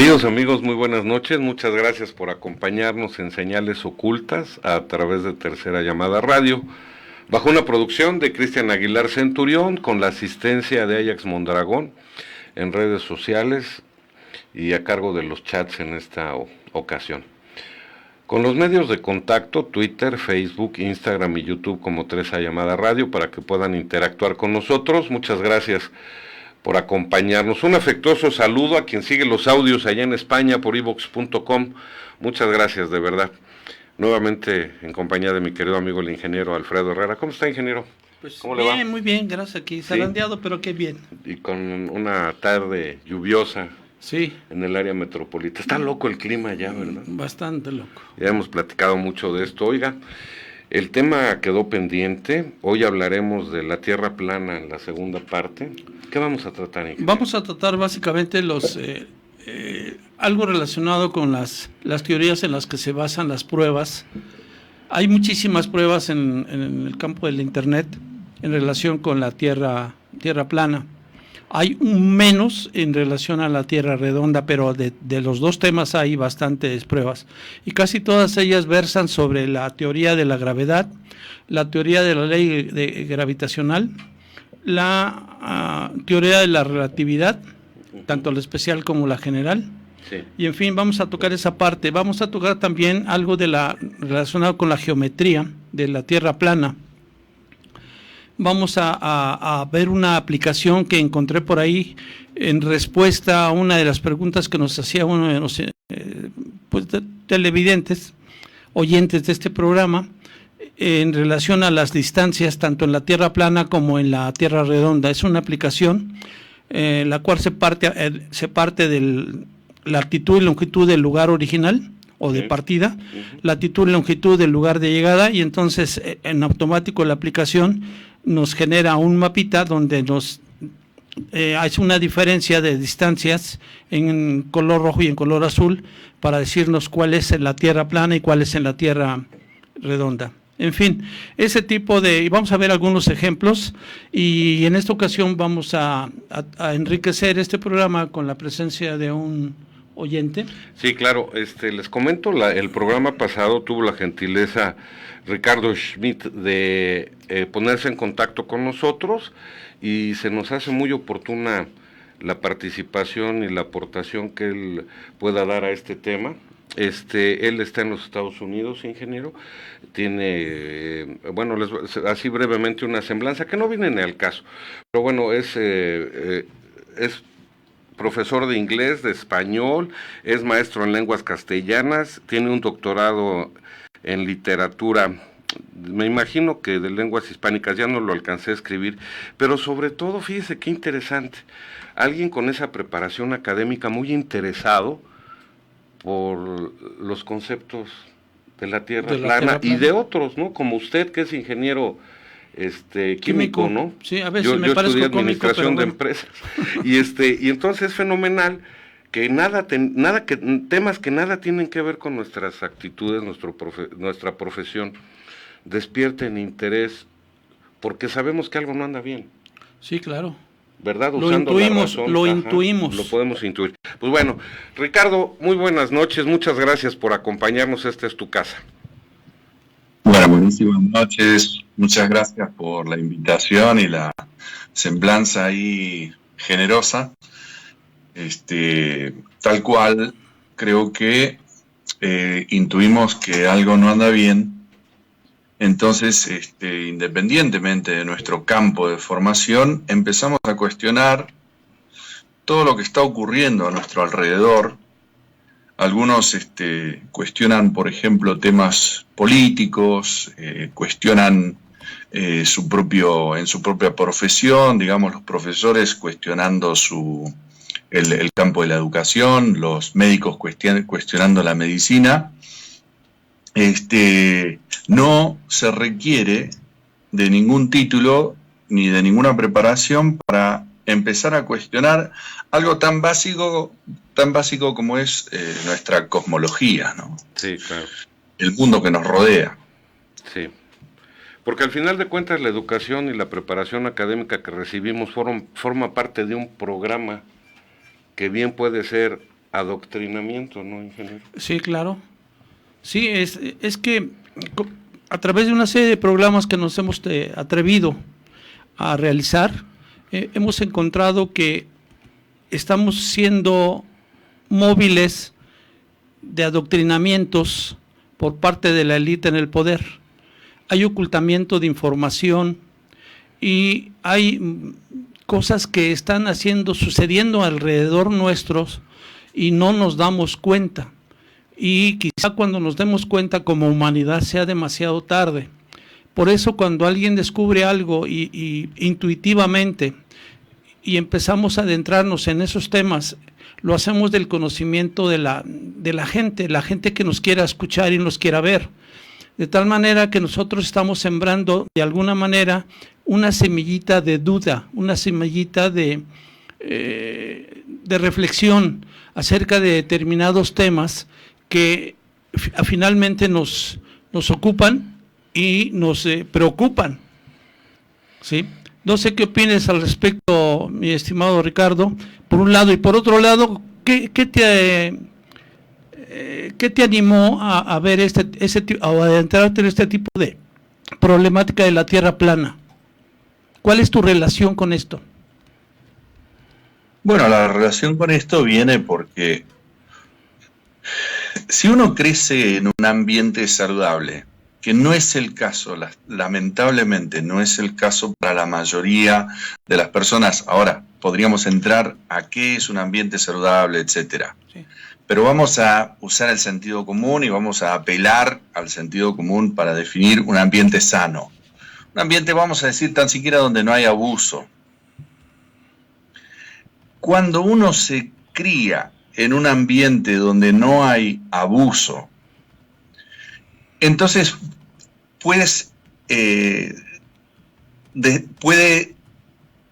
Queridos amigos, muy buenas noches. Muchas gracias por acompañarnos en Señales Ocultas a través de Tercera Llamada Radio, bajo una producción de Cristian Aguilar Centurión, con la asistencia de Ajax Mondragón en redes sociales y a cargo de los chats en esta ocasión. Con los medios de contacto, Twitter, Facebook, Instagram y YouTube como Tercera Llamada Radio, para que puedan interactuar con nosotros. Muchas gracias por acompañarnos. Un afectuoso saludo a quien sigue los audios allá en España por iVox.com. Muchas gracias, de verdad. Nuevamente en compañía de mi querido amigo el ingeniero Alfredo Herrera. ¿Cómo está, ingeniero? Pues ¿Cómo bien, le va? Muy bien, gracias. Aquí zarandeado, pero qué bien. Y con una tarde lluviosa. Sí. En el área metropolitana. Está loco el clima ya, ¿verdad? Bastante loco. Ya hemos platicado mucho de esto. Oiga, el tema quedó pendiente. Hoy hablaremos de la Tierra plana en la segunda parte. ¿Qué vamos a tratar, ingeniero? Vamos a tratar básicamente algo relacionado con las teorías en las que se basan las pruebas. Hay muchísimas pruebas en el campo del Internet en relación con la Tierra plana. Hay menos en relación a la Tierra redonda, pero de los dos temas hay bastantes pruebas. Y casi todas ellas versan sobre la teoría de la gravedad, la teoría de la ley gravitacional, la teoría de la relatividad, tanto la especial como la general. Sí. Y en fin, vamos a tocar esa parte. Vamos a tocar también algo relacionado con la geometría de la Tierra plana. Vamos a ver una aplicación que encontré por ahí en respuesta a una de las preguntas que nos hacía uno de los televidentes, oyentes de este programa, en relación a las distancias tanto en la Tierra plana como en la Tierra redonda. Es una aplicación la cual se parte de latitud y longitud del lugar original o de partida, latitud y longitud del lugar de llegada, y entonces en automático la aplicación nos genera un mapita donde nos hace una diferencia de distancias en color rojo y en color azul para decirnos cuál es en la Tierra plana y cuál es en la Tierra redonda. En fin, ese tipo y vamos a ver algunos ejemplos, y en esta ocasión vamos a enriquecer este programa con la presencia de un oyente. Sí, claro, les comento, el programa pasado tuvo la gentileza Ricardo Schmidt de ponerse en contacto con nosotros, y se nos hace muy oportuna la participación y la aportación que él pueda dar a este tema. Él está en los Estados Unidos, ingeniero, tiene, así brevemente una semblanza, que no viene ni al caso, pero bueno, es profesor de inglés, de español, es maestro en lenguas castellanas, tiene un doctorado en literatura, me imagino que de lenguas hispánicas, ya no lo alcancé a escribir, pero sobre todo, fíjese qué interesante, alguien con esa preparación académica, muy interesado por los conceptos de la Tierra plana y de otros, ¿no? Como usted, que es ingeniero químico, ¿no? Sí, a veces yo estudié administración de empresas. Y entonces es fenomenal que temas que nada tienen que ver con nuestras actitudes, nuestra profesión, despierten interés, porque sabemos que algo no anda bien. Sí, claro. ¿Verdad? Lo intuimos. Lo podemos intuir. Pues bueno, Ricardo, muy buenas noches, muchas gracias por acompañarnos, esta es tu casa. Bueno, buenísimas noches, muchas gracias por la invitación y la semblanza ahí generosa. Tal cual, creo que intuimos que algo no anda bien. Entonces, independientemente de nuestro campo de formación, empezamos a cuestionar todo lo que está ocurriendo a nuestro alrededor. Algunos cuestionan, por ejemplo, temas políticos, cuestionan en su propia profesión, digamos, los profesores cuestionando el campo de la educación, los médicos cuestionando la medicina. No se requiere de ningún título ni de ninguna preparación para empezar a cuestionar algo tan básico como es nuestra cosmología, ¿no? Sí, claro. El mundo que nos rodea. Sí, porque al final de cuentas la educación y la preparación académica que recibimos forma parte de un programa que bien puede ser adoctrinamiento, ¿no, ingeniero? Sí, claro. Sí, es que a través de una serie de programas que nos hemos atrevido a realizar, hemos encontrado que estamos siendo móviles de adoctrinamientos por parte de la élite en el poder. Hay ocultamiento de información y hay cosas que están sucediendo alrededor nuestros y no nos damos cuenta. Y quizá cuando nos demos cuenta como humanidad sea demasiado tarde. Por eso cuando alguien descubre algo y intuitivamente y empezamos a adentrarnos en esos temas, lo hacemos del conocimiento de la gente que nos quiera escuchar y nos quiera ver. De tal manera que nosotros estamos sembrando de alguna manera una semillita de duda, una semillita de reflexión acerca de determinados temas que finalmente nos ocupan y nos preocupan, ¿sí? No sé qué opines al respecto, mi estimado Ricardo, por un lado, y por otro lado, ¿qué te animó a ver a adentrarte en este tipo de problemática de la Tierra plana? ¿Cuál es tu relación con esto? Bueno, la relación con esto viene porque si uno crece en un ambiente saludable, que no es el caso, lamentablemente no es el caso para la mayoría de las personas. Ahora, podríamos entrar a qué es un ambiente saludable, etcétera. Sí. Pero vamos a usar el sentido común y vamos a apelar al sentido común para definir un ambiente sano. Un ambiente, vamos a decir, tan siquiera donde no hay abuso. Cuando uno se cría en un ambiente donde no hay abuso, entonces puede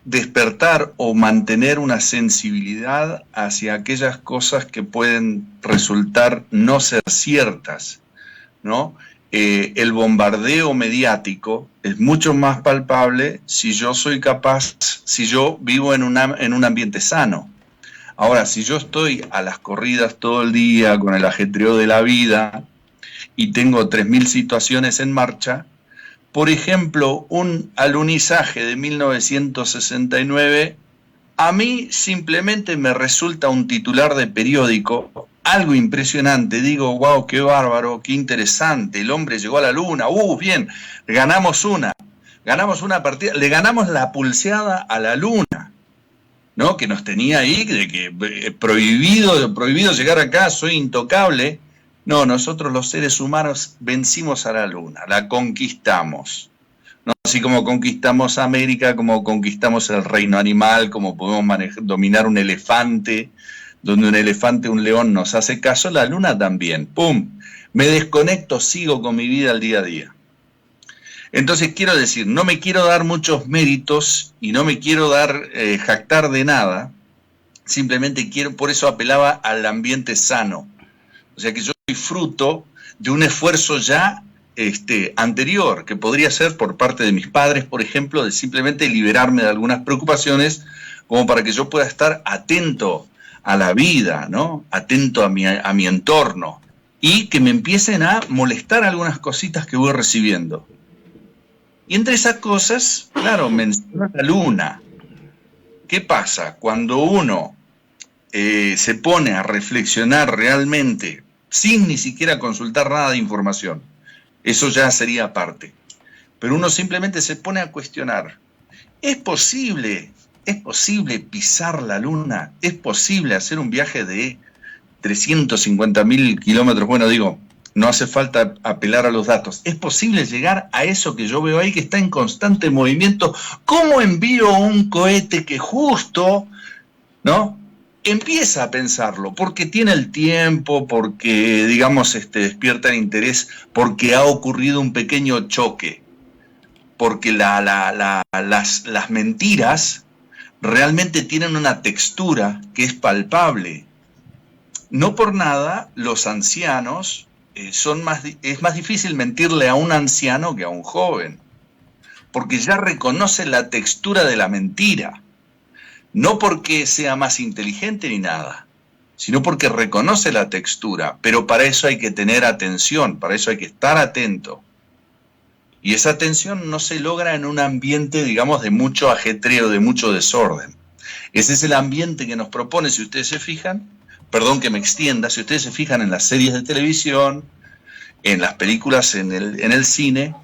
despertar o mantener una sensibilidad hacia aquellas cosas que pueden resultar no ser ciertas, ¿no? El bombardeo mediático es mucho más palpable si yo vivo en un ambiente sano. Ahora, si yo estoy a las corridas todo el día con el ajetreo de la vida y tengo 3000 situaciones en marcha, por ejemplo, un alunizaje de 1969, a mí simplemente me resulta un titular de periódico, algo impresionante, digo, wow, qué bárbaro, qué interesante, el hombre llegó a la luna, bien, ganamos una partida, le ganamos la pulseada a la luna, ¿no? Que nos tenía ahí, de que prohibido llegar acá, soy intocable. No, nosotros los seres humanos vencimos a la luna, la conquistamos, ¿no? Así como conquistamos América, como conquistamos el reino animal, como podemos dominar un elefante, donde un león nos hace caso, la luna también. ¡Pum! Me desconecto, sigo con mi vida al día a día. Entonces quiero decir, no me quiero dar muchos méritos y no me quiero jactar de nada, simplemente por eso apelaba al ambiente sano. O sea que yo soy fruto de un esfuerzo ya anterior, que podría ser por parte de mis padres, por ejemplo, de simplemente liberarme de algunas preocupaciones, como para que yo pueda estar atento a la vida, ¿no? Atento a mi entorno, y que me empiecen a molestar algunas cositas que voy recibiendo. Y entre esas cosas, claro, menciono la luna. ¿Qué pasa? Cuando uno se pone a reflexionar realmente, sin ni siquiera consultar nada de información, eso ya sería aparte. Pero uno simplemente se pone a cuestionar, ¿es posible pisar la luna? ¿Es posible hacer un viaje de 350.000 kilómetros? Bueno, digo, no hace falta apelar a los datos. ¿Es posible llegar a eso que yo veo ahí, que está en constante movimiento? ¿Cómo envío un cohete que justo, ¿no?, empieza a pensarlo, porque tiene el tiempo, porque, digamos, despierta el interés, porque ha ocurrido un pequeño choque, porque las mentiras realmente tienen una textura que es palpable. No por nada los ancianos es más difícil mentirle a un anciano que a un joven, porque ya reconoce la textura de la mentira. No porque sea más inteligente ni nada, sino porque reconoce la textura, pero para eso hay que tener atención, para eso hay que estar atento. Y esa atención no se logra en un ambiente, digamos, de mucho ajetreo, de mucho desorden. Ese es el ambiente que nos propone, si ustedes se fijan, perdón que me extienda, si ustedes se fijan en las series de televisión, en las películas, en el cine,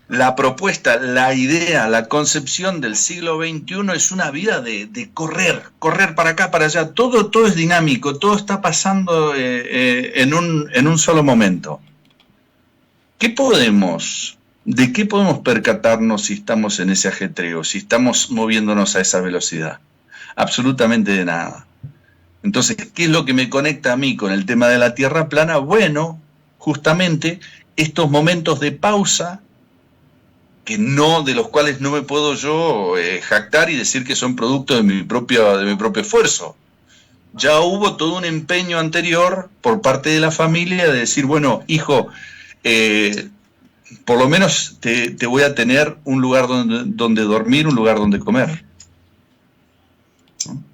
la propuesta, la idea, la concepción del siglo XXI es una vida de correr para acá, para allá. Todo es dinámico, todo está pasando en un solo momento. ¿De qué podemos percatarnos si estamos en ese ajetreo, si estamos moviéndonos a esa velocidad? Absolutamente de nada. Entonces, ¿qué es lo que me conecta a mí con el tema de la Tierra plana? Bueno, justamente estos momentos de pausa, de los cuales no me puedo yo jactar y decir que son producto de mi propio esfuerzo. Ya hubo todo un empeño anterior por parte de la familia de decir, bueno, hijo, por lo menos te voy a tener un lugar donde dormir, un lugar donde comer. ¿No?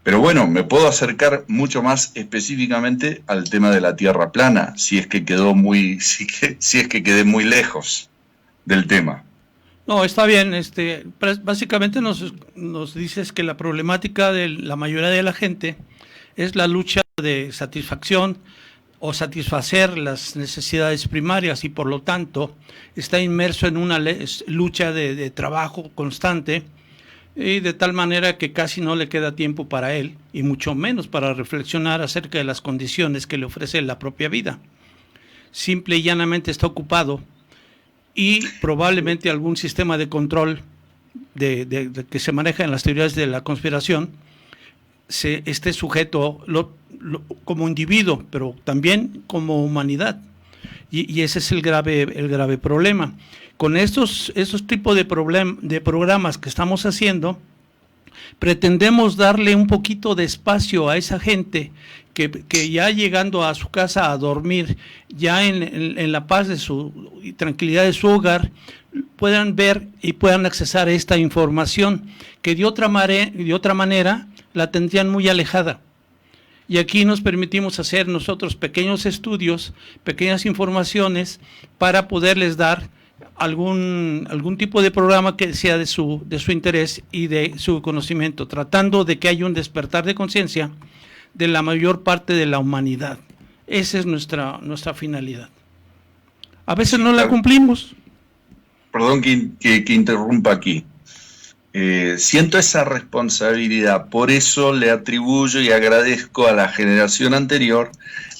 Pero bueno, me puedo acercar mucho más específicamente al tema de la Tierra plana, si es que quedé muy lejos del tema. No, está bien. Básicamente nos dices que la problemática de la mayoría de la gente es la lucha de satisfacción o satisfacer las necesidades primarias y por lo tanto está inmerso en una lucha de trabajo constante y de tal manera que casi no le queda tiempo para él y mucho menos para reflexionar acerca de las condiciones que le ofrece la propia vida. Simple y llanamente está ocupado y probablemente algún sistema de control de que se maneja en las teorías de la conspiración esté sujeto como individuo, pero también como humanidad. Y ese es el grave problema. Con esos tipos de programas que estamos haciendo, pretendemos darle un poquito de espacio a esa gente que ya llegando a su casa a dormir, ya en la paz y tranquilidad de su hogar, puedan ver y puedan accesar a esta información que de otra manera la tendrían muy alejada. Y aquí nos permitimos hacer nosotros pequeños estudios, pequeñas informaciones para poderles dar algún tipo de programa que sea de su interés y de su conocimiento, tratando de que haya un despertar de conciencia de la mayor parte de la humanidad. Esa es nuestra finalidad. A veces no la cumplimos. Perdón que interrumpa aquí. Siento esa responsabilidad, por eso le atribuyo y agradezco a la generación anterior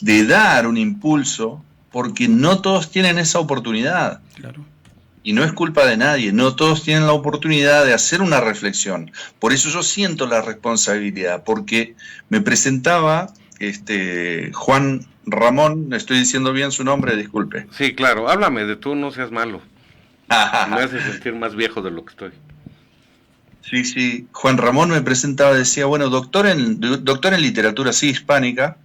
de dar un impulso, porque no todos tienen esa oportunidad. Claro. Y no es culpa de nadie, no todos tienen la oportunidad de hacer una reflexión. Por eso yo siento la responsabilidad, porque me presentaba Juan Ramón, estoy diciendo bien su nombre, disculpe. Sí, claro, háblame de tú, no seas malo. Me hace sentir más viejo de lo que estoy. Sí, Juan Ramón me presentaba, decía, bueno, doctor en literatura sí hispánica.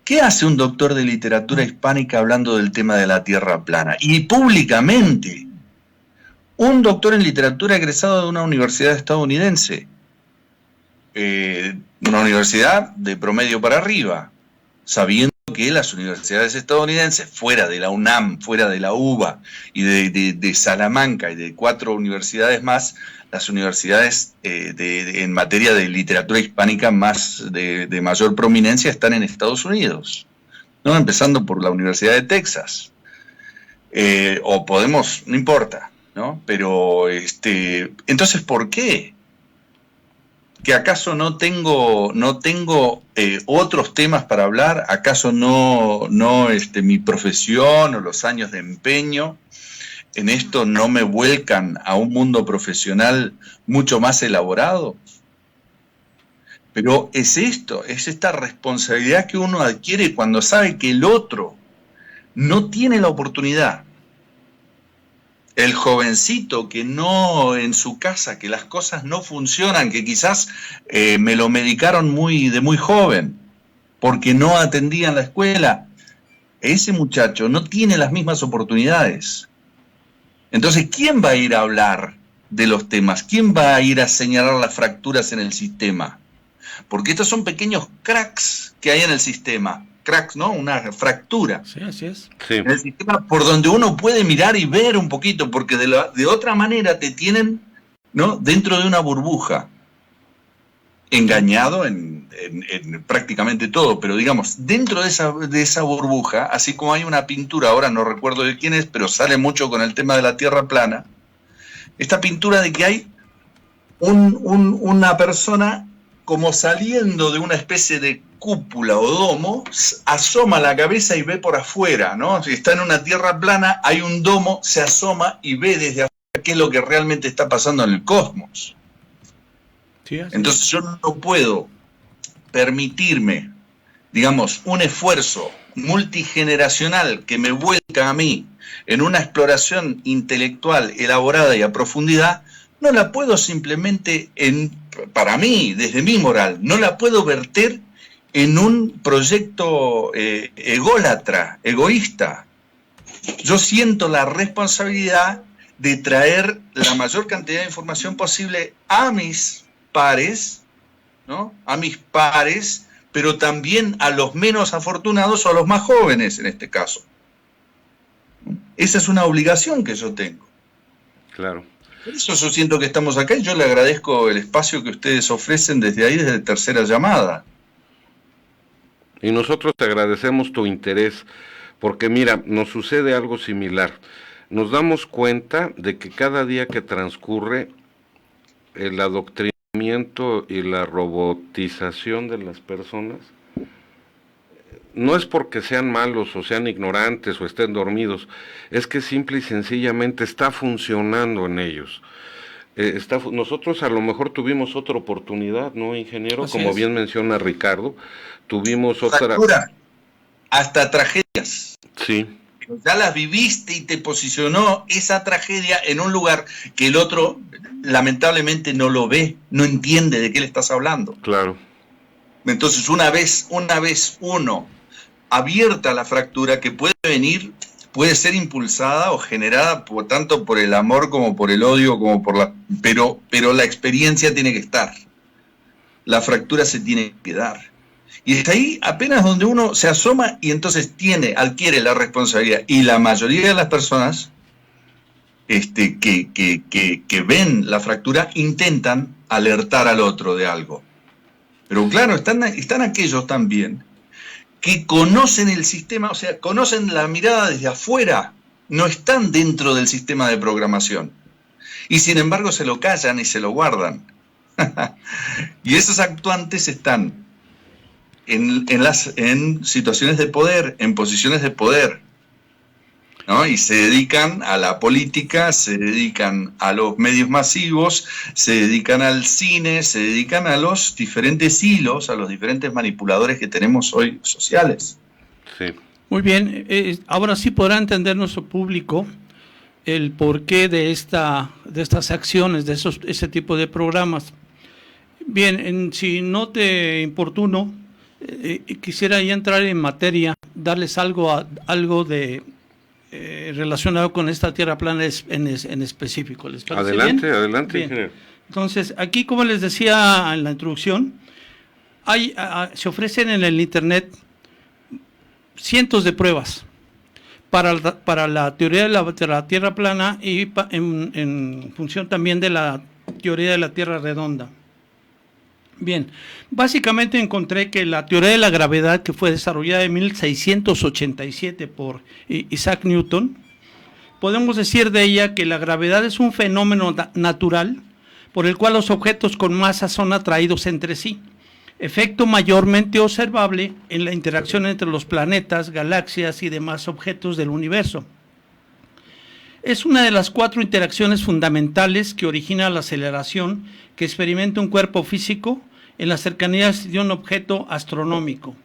¿Qué hace un doctor de literatura hispánica hablando del tema de la Tierra plana? Y públicamente, un doctor en literatura egresado de una universidad estadounidense, una universidad de promedio para arriba, sabiendo que las universidades estadounidenses, fuera de la UNAM, fuera de la UBA y de Salamanca y de 4 universidades más, las universidades en materia de literatura hispánica más de mayor prominencia están en Estados Unidos, ¿no? Empezando por la Universidad de Texas, no importa, ¿no? Pero entonces, ¿por qué? ¿Que acaso no tengo otros temas para hablar? ¿Acaso no mi profesión o los años de empeño en esto no me vuelcan a un mundo profesional mucho más elaborado? Pero es esta responsabilidad que uno adquiere cuando sabe que el otro no tiene la oportunidad. El jovencito que no en su casa, que las cosas no funcionan, que quizás me lo medicaron de muy joven, porque no atendían la escuela, ese muchacho no tiene las mismas oportunidades. Entonces, ¿quién va a ir a hablar de los temas? ¿Quién va a ir a señalar las fracturas en el sistema? porque estos son pequeños cracks que hay en el sistema. Cracks, ¿no? Una fractura. Sí, así es. Sí. En el sistema por donde uno puede mirar y ver un poquito, porque de otra manera te tienen, ¿no?, dentro de una burbuja, engañado en prácticamente todo, pero digamos, dentro de esa burbuja, así como hay una pintura, ahora no recuerdo de quién es, pero sale mucho con el tema de la Tierra plana, esta pintura de que hay una persona como saliendo de una especie de cúpula o domo, asoma la cabeza y ve por afuera, ¿no? Si está en una tierra plana, hay un domo, se asoma y ve desde afuera qué es lo que realmente está pasando en el cosmos. Sí, así Entonces yo no puedo permitirme, digamos, un esfuerzo multigeneracional que me vuelca a mí en una exploración intelectual elaborada y a profundidad, no la puedo simplemente, para mí, desde mi moral, no la puedo verter en un proyecto ególatra, egoísta. Yo siento la responsabilidad de traer la mayor cantidad de información posible a mis pares, ¿no? A mis pares, pero también a los menos afortunados o a los más jóvenes en este caso. Esa es una obligación que yo tengo. Claro. Por eso yo siento que estamos acá y yo le agradezco el espacio que ustedes ofrecen desde ahí, desde Tercera Llamada. Y nosotros te agradecemos tu interés, porque mira, nos sucede algo similar. Nos damos cuenta de que cada día que transcurre, el adoctrinamiento y la robotización de las personas, no es porque sean malos o sean ignorantes o estén dormidos, es que simple y sencillamente está funcionando en ellos. Nosotros a lo mejor tuvimos otra oportunidad, ¿no, ingeniero? Así Como es. bien menciona Ricardo, tuvimos otra... Fractura, hasta tragedias. Sí, Ya las viviste y te posicionó esa tragedia en un lugar que el otro lamentablemente no lo ve, no entiende de qué le estás hablando. claro. Entonces una vez uno abierta la fractura que puede venir, puede ser impulsada o generada tanto por el amor como por el odio, como por pero la experiencia tiene que estar. La fractura se tiene que dar. Y está ahí apenas donde uno se asoma y entonces adquiere la responsabilidad. Y la mayoría de las personas que ven la fractura intentan alertar al otro de algo. Pero claro, están aquellos también que conocen el sistema, o sea, conocen la mirada desde afuera, no están dentro del sistema de programación. Y sin embargo se lo callan y se lo guardan. Y esos actuantes están en situaciones de poder, en posiciones de poder, ¿no? Y se dedican a la política, se dedican a los medios masivos, se dedican al cine, se dedican a los diferentes hilos, a los diferentes manipuladores que tenemos hoy sociales. Sí. Muy bien, ahora sí podrá entender nuestro público el porqué de estas acciones, de ese tipo de programas. Bien, si no te importuno, quisiera ya entrar en materia, darles algo de relacionado con esta tierra plana en específico. ¿Les parece Adelante, bien? adelante, Bien. ingeniero. Entonces, aquí, como les decía en la introducción, se ofrecen en el Internet cientos de pruebas para la teoría de la tierra plana y en función también de la teoría de la tierra redonda. Bien, básicamente encontré que la teoría de la gravedad, que fue desarrollada en 1687 por Isaac Newton, podemos decir de ella que la gravedad es un fenómeno natural por el cual los objetos con masa son atraídos entre sí, efecto mayormente observable en la interacción entre los planetas, galaxias y demás objetos del universo. Es una de las 4 interacciones fundamentales que origina la aceleración que experimenta un cuerpo físico en las cercanías de un objeto astronómico.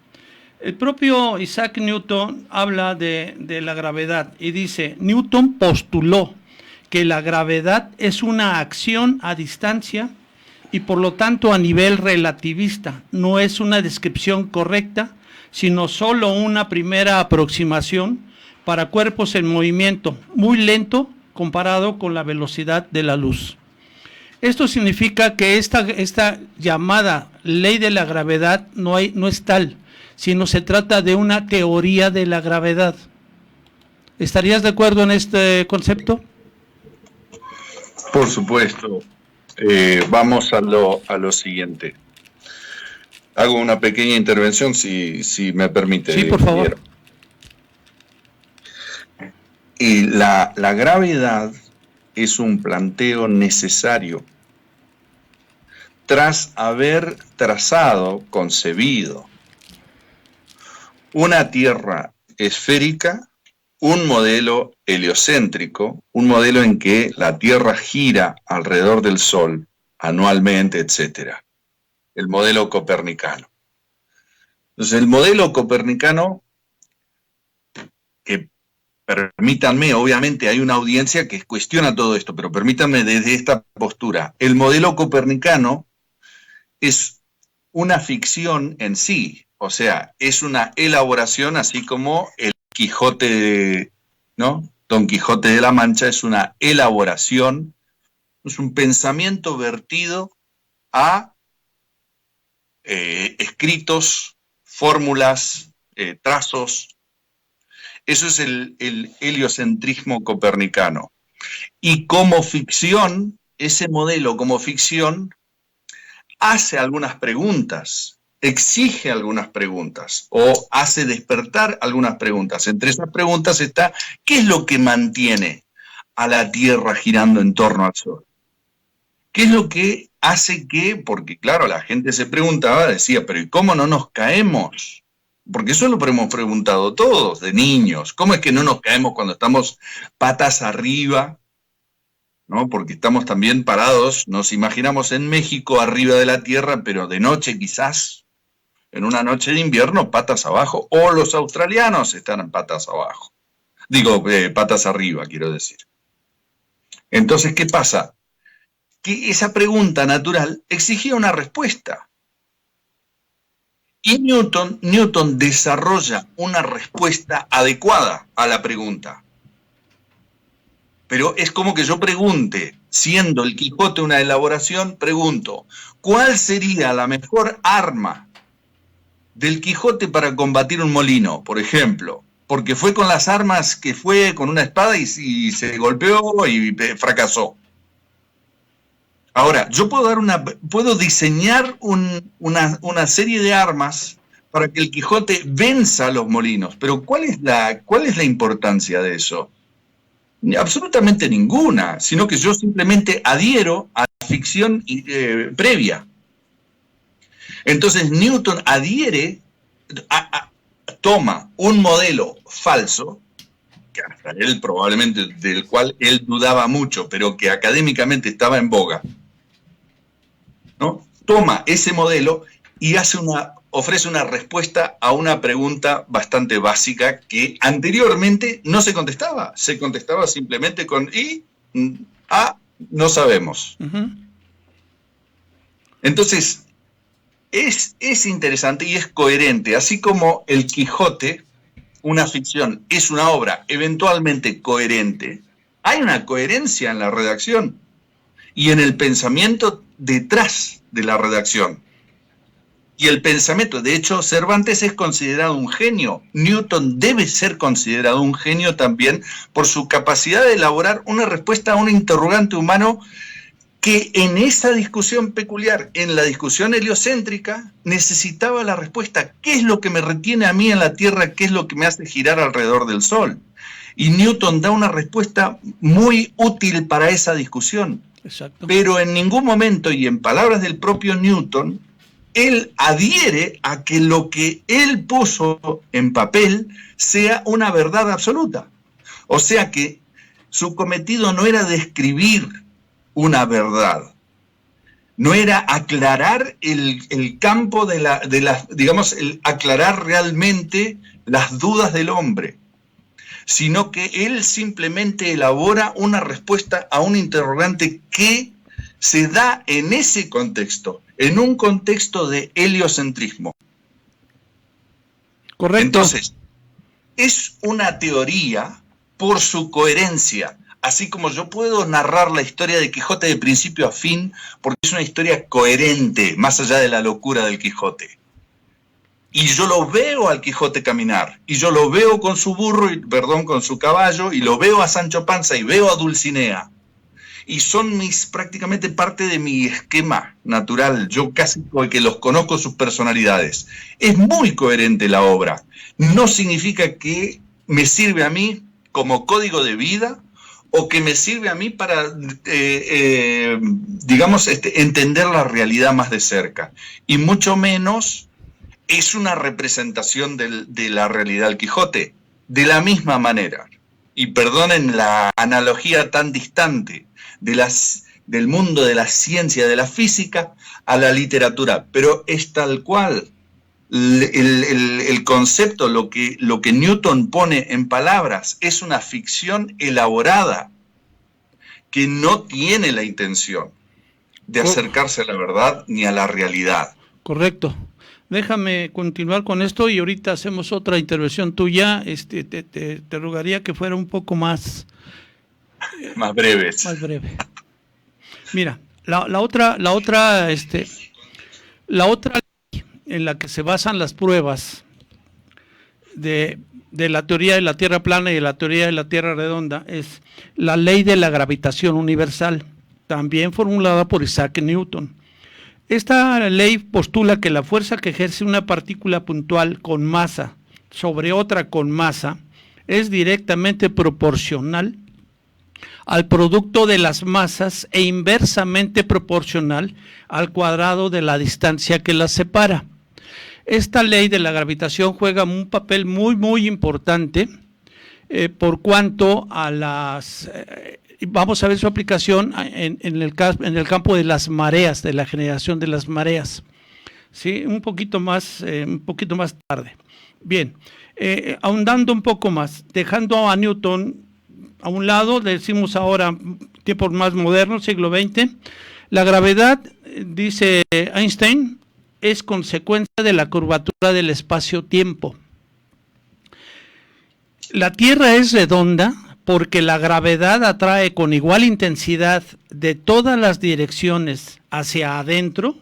El propio Isaac Newton habla de la gravedad y dice: Newton postuló que la gravedad es una acción a distancia y por lo tanto a nivel relativista, no es una descripción correcta, sino solo una primera aproximación para cuerpos en movimiento muy lento comparado con la velocidad de la luz. Esto significa que esta llamada ley de la gravedad no es tal, sino se trata de una teoría de la gravedad. ¿Estarías de acuerdo en este concepto? Por supuesto. Vamos a lo siguiente. Hago una pequeña intervención, si me permite. Sí, por favor. Y la gravedad es un planteo necesario tras haber trazado, concebido, una Tierra esférica, un modelo heliocéntrico, un modelo en que la Tierra gira alrededor del Sol anualmente, etc. El modelo copernicano. Entonces, el modelo copernicano, que permítanme, obviamente hay una audiencia que cuestiona todo esto, pero permítanme desde esta postura. El modelo copernicano es una ficción en sí, o sea, es una elaboración, así como el Quijote, ¿no? Don Quijote de la Mancha es una elaboración, es un pensamiento vertido a escritos, fórmulas, trazos. Eso es el heliocentrismo copernicano. Y como ficción, ese modelo como ficción hace algunas preguntas, exige algunas preguntas o hace despertar algunas preguntas. Entre esas preguntas está, ¿qué es lo que mantiene a la Tierra girando en torno al Sol? ¿Qué es lo que hace que, porque claro, la gente se preguntaba, decía, pero ¿y cómo no nos caemos? Porque eso lo hemos preguntado todos, de niños. ¿Cómo es que no nos caemos cuando estamos patas arriba? ¿No? Porque estamos también parados, nos imaginamos en México arriba de la Tierra, pero de noche quizás, en una noche de invierno, patas abajo. O los australianos están en patas abajo. Digo, patas arriba, quiero decir. Entonces, ¿qué pasa? Que esa pregunta natural exigía una respuesta. Y Newton desarrolla una respuesta adecuada a la pregunta. Pero es como que yo pregunte, siendo el Quijote una elaboración, pregunto, ¿cuál sería la mejor arma del Quijote para combatir un molino, por ejemplo? Porque fue con las armas que fue con una espada y se golpeó y fracasó. Ahora, yo puedo diseñar una serie de armas para que el Quijote venza a los molinos, pero ¿cuál es la importancia de eso? Absolutamente ninguna, sino que yo simplemente adhiero a la ficción previa. Entonces Newton toma un modelo falso, que hasta él probablemente del cual él dudaba mucho, pero que académicamente estaba en boga, ¿no? Toma ese modelo y ofrece una respuesta a una pregunta bastante básica que anteriormente no se contestaba simplemente con no sabemos. Uh-huh. Entonces, es interesante y es coherente, así como el Quijote, una ficción, es una obra eventualmente coherente, hay una coherencia en la redacción y en el pensamiento detrás de la redacción. Y el pensamiento, de hecho, Cervantes es considerado un genio. Newton debe ser considerado un genio también por su capacidad de elaborar una respuesta a un interrogante humano que en esa discusión peculiar, en la discusión heliocéntrica, necesitaba la respuesta. ¿Qué es lo que me retiene a mí en la Tierra? ¿Qué es lo que me hace girar alrededor del Sol? Y Newton da una respuesta muy útil para esa discusión. Exacto. Pero en ningún momento, y en palabras del propio Newton, él adhiere a que lo que él puso en papel sea una verdad absoluta. O sea que su cometido no era describir una verdad, no era aclarar el campo digamos, aclarar realmente las dudas del hombre, sino que él simplemente elabora una respuesta a un interrogante que se da en ese contexto, en un contexto de heliocentrismo. Correcto. Entonces, es una teoría por su coherencia, así como yo puedo narrar la historia de Quijote de principio a fin, porque es una historia coherente, más allá de la locura del Quijote. Y yo lo veo al Quijote caminar, y yo lo veo con su burro, con su caballo, y lo veo a Sancho Panza, y veo a Dulcinea. Y son prácticamente parte de mi esquema natural. Yo casi que los conozco sus personalidades. Es muy coherente la obra. No significa que me sirve a mí como código de vida o que me sirve a mí para, entender la realidad más de cerca. Y mucho menos es una representación de la realidad del Quijote. De la misma manera, y perdonen la analogía tan distante, del mundo de la ciencia, de la física, a la literatura, pero es tal cual. El concepto, lo que Newton pone en palabras, es una ficción elaborada que no tiene la intención de acercarse a la verdad ni a la realidad. Correcto. Déjame continuar con esto y ahorita hacemos otra intervención tuya. Te rogaría que fuera un poco más breves. Más breve. Mira, la otra ley en la que se basan las pruebas de la teoría de la Tierra plana y de la teoría de la Tierra redonda es la ley de la gravitación universal, también formulada por Isaac Newton. Esta ley postula que la fuerza que ejerce una partícula puntual con masa sobre otra con masa es directamente proporcional al producto de las masas e inversamente proporcional al cuadrado de la distancia que las separa. Esta ley de la gravitación juega un papel muy, muy importante por cuanto a las... vamos a ver su aplicación en el campo de las mareas, de la generación de las mareas. ¿Sí? Un poquito más tarde. Bien, ahondando un poco más, dejando a Newton a un lado, le decimos ahora, tiempos más modernos, siglo XX, la gravedad, dice Einstein, es consecuencia de la curvatura del espacio-tiempo. La Tierra es redonda porque la gravedad atrae con igual intensidad de todas las direcciones hacia adentro,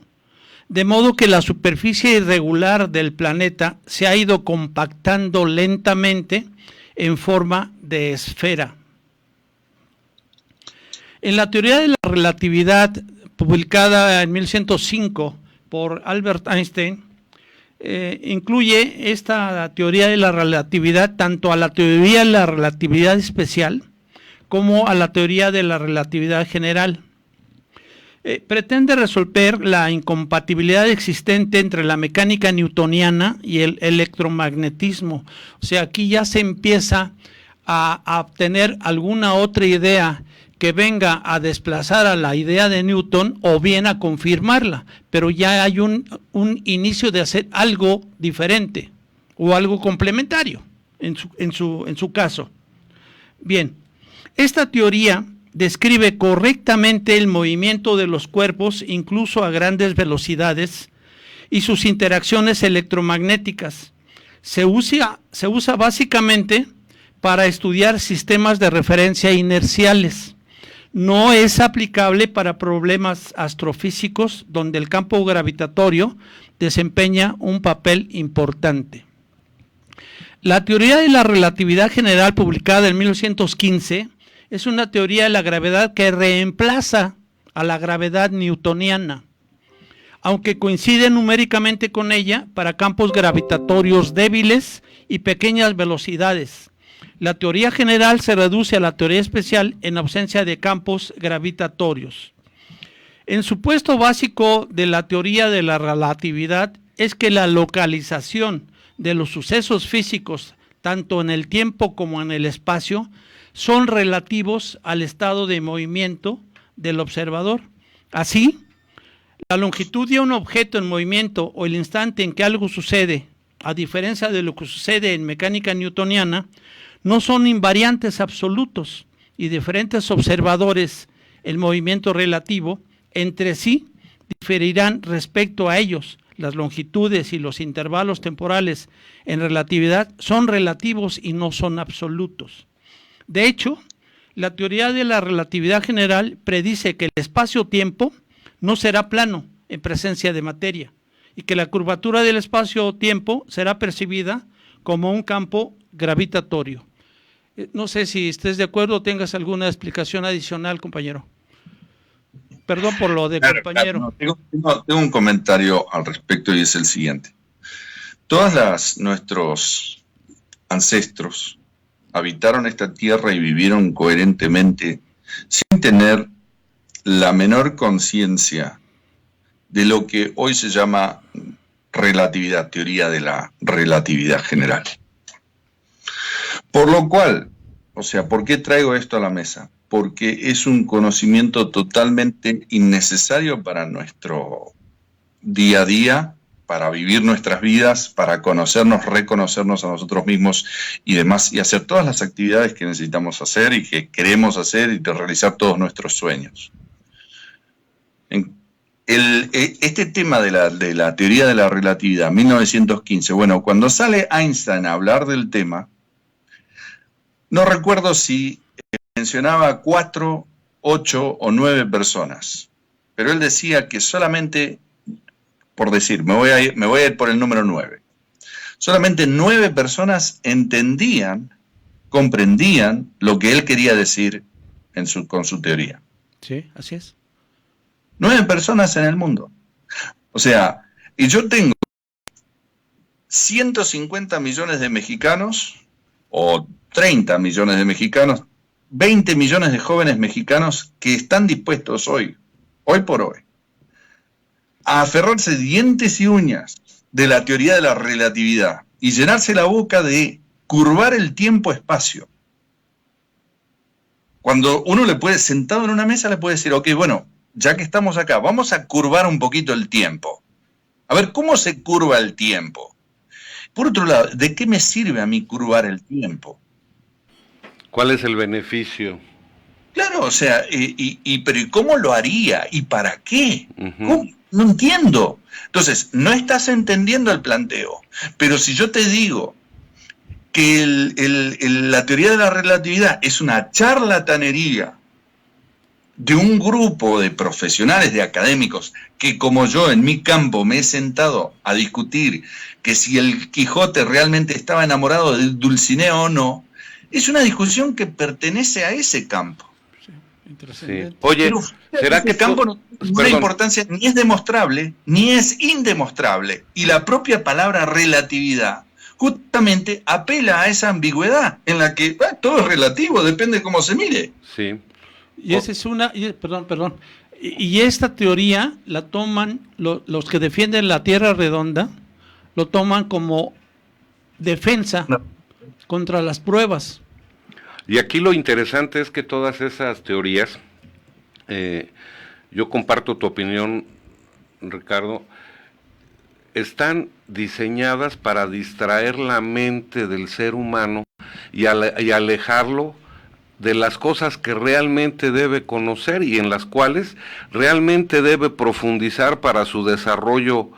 de modo que la superficie irregular del planeta se ha ido compactando lentamente en forma de esfera. En la teoría de la relatividad, publicada en 1105 por Albert Einstein, incluye esta teoría de la relatividad tanto a la teoría de la relatividad especial como a la teoría de la relatividad general. Pretende resolver la incompatibilidad existente entre la mecánica newtoniana y el electromagnetismo. O sea, aquí ya se empieza a obtener alguna otra idea que venga a desplazar a la idea de Newton o bien a confirmarla, pero ya hay un inicio de hacer algo diferente o algo complementario en su caso. Bien, esta teoría describe correctamente el movimiento de los cuerpos incluso a grandes velocidades y sus interacciones electromagnéticas. Se usa básicamente para estudiar sistemas de referencia inerciales. No es aplicable para problemas astrofísicos donde el campo gravitatorio desempeña un papel importante. La teoría de la relatividad general publicada en 1915 es una teoría de la gravedad que reemplaza a la gravedad newtoniana, aunque coincide numéricamente con ella para campos gravitatorios débiles y pequeñas velocidades. La teoría general se reduce a la teoría especial en ausencia de campos gravitatorios. El supuesto básico de la teoría de la relatividad es que la localización de los sucesos físicos, tanto en el tiempo como en el espacio, son relativos al estado de movimiento del observador. Así, la longitud de un objeto en movimiento o el instante en que algo sucede, a diferencia de lo que sucede en mecánica newtoniana, no son invariantes absolutos y diferentes observadores en movimiento relativo entre sí diferirán respecto a ellos. Las longitudes y los intervalos temporales en relatividad son relativos y no son absolutos. De hecho, La teoría de la relatividad general predice que el espacio-tiempo no será plano en presencia de materia y que la curvatura del espacio-tiempo será percibida como un campo gravitatorio. No sé si estés de acuerdo o tengas alguna explicación adicional, compañero. Perdón por lo de compañero. Claro, no, tengo un comentario al respecto y es el siguiente. Nuestros ancestros habitaron esta tierra y vivieron coherentemente sin tener la menor conciencia de lo que hoy se llama relatividad, teoría de la relatividad general. Por lo cual, o sea, ¿por qué traigo esto a la mesa? Porque es un conocimiento totalmente innecesario para nuestro día a día, para vivir nuestras vidas, para conocernos, reconocernos a nosotros mismos y demás, y hacer todas las actividades que necesitamos hacer y que queremos hacer y de realizar todos nuestros sueños. Este tema de la teoría de la relatividad, 1915, bueno, cuando sale Einstein a hablar del tema, no recuerdo si mencionaba 4, 8 o 9 personas, pero él decía que solamente, por decir, me voy a ir por el número 9, solamente 9 personas entendían, comprendían lo que él quería decir con su teoría. Sí, así es. 9 personas en el mundo. O sea, y yo tengo 150 millones de mexicanos, o 30 millones de mexicanos, 20 millones de jóvenes mexicanos que están dispuestos hoy por hoy, a aferrarse dientes y uñas de la teoría de la relatividad y llenarse la boca de curvar el tiempo-espacio. Cuando uno sentado en una mesa, le puede decir, ok, bueno, ya que estamos acá, vamos a curvar un poquito el tiempo. A ver, ¿cómo se curva el tiempo? Por otro lado, ¿de qué me sirve a mí curvar el tiempo? ¿Cuál es el beneficio? Claro, o sea, pero ¿y cómo lo haría? ¿Y para qué? ¿Cómo? No entiendo. Entonces, no estás entendiendo el planteo. Pero si yo te digo que la teoría de la relatividad es una charlatanería de un grupo de profesionales, de académicos, que como yo en mi campo me he sentado a discutir que si el Quijote realmente estaba enamorado de Dulcinea o no, es una discusión que pertenece a ese campo. Sí, interesante. Sí. Oye, ¿será que campo no tiene ninguna importancia, ni es demostrable, ni es indemostrable? Y la propia palabra relatividad justamente apela a esa ambigüedad en la que todo es relativo, depende de cómo se mire. Sí. Y esa es perdón. Y esta teoría la toman los que defienden la Tierra redonda, lo toman como defensa contra las pruebas. Y aquí lo interesante es que todas esas teorías, yo comparto tu opinión, Ricardo, están diseñadas para distraer la mente del ser humano y alejarlo de las cosas que realmente debe conocer y en las cuales realmente debe profundizar para su desarrollo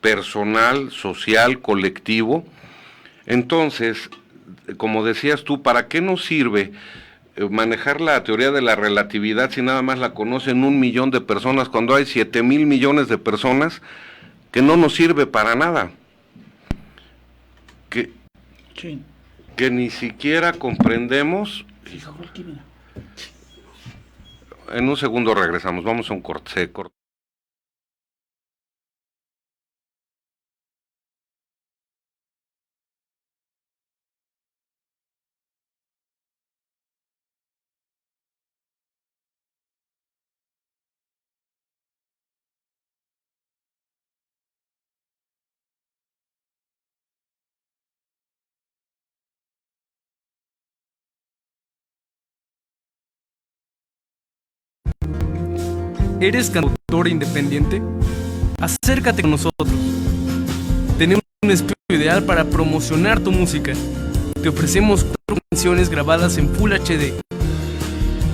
personal, social, colectivo. Entonces, como decías tú, ¿para qué nos sirve manejar la teoría de la relatividad si nada más la conocen 1 millón de personas cuando hay 7,000 millones de personas que no nos sirve para nada? Que ni siquiera comprendemos. En un segundo regresamos, vamos a un corte. ¿Eres cantautor independiente? Acércate con nosotros. Tenemos un espacio ideal para promocionar tu música. Te ofrecemos 4 canciones grabadas en Full HD,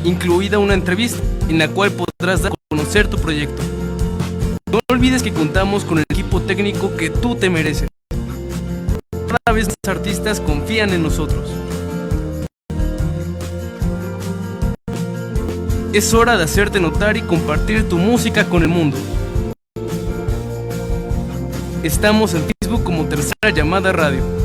incluida una entrevista en la cual podrás dar a conocer tu proyecto. No olvides que contamos con el equipo técnico que tú te mereces. Cada vez más artistas confían en nosotros. Es hora de hacerte notar y compartir tu música con el mundo. Estamos en Facebook como Tercera Llamada Radio.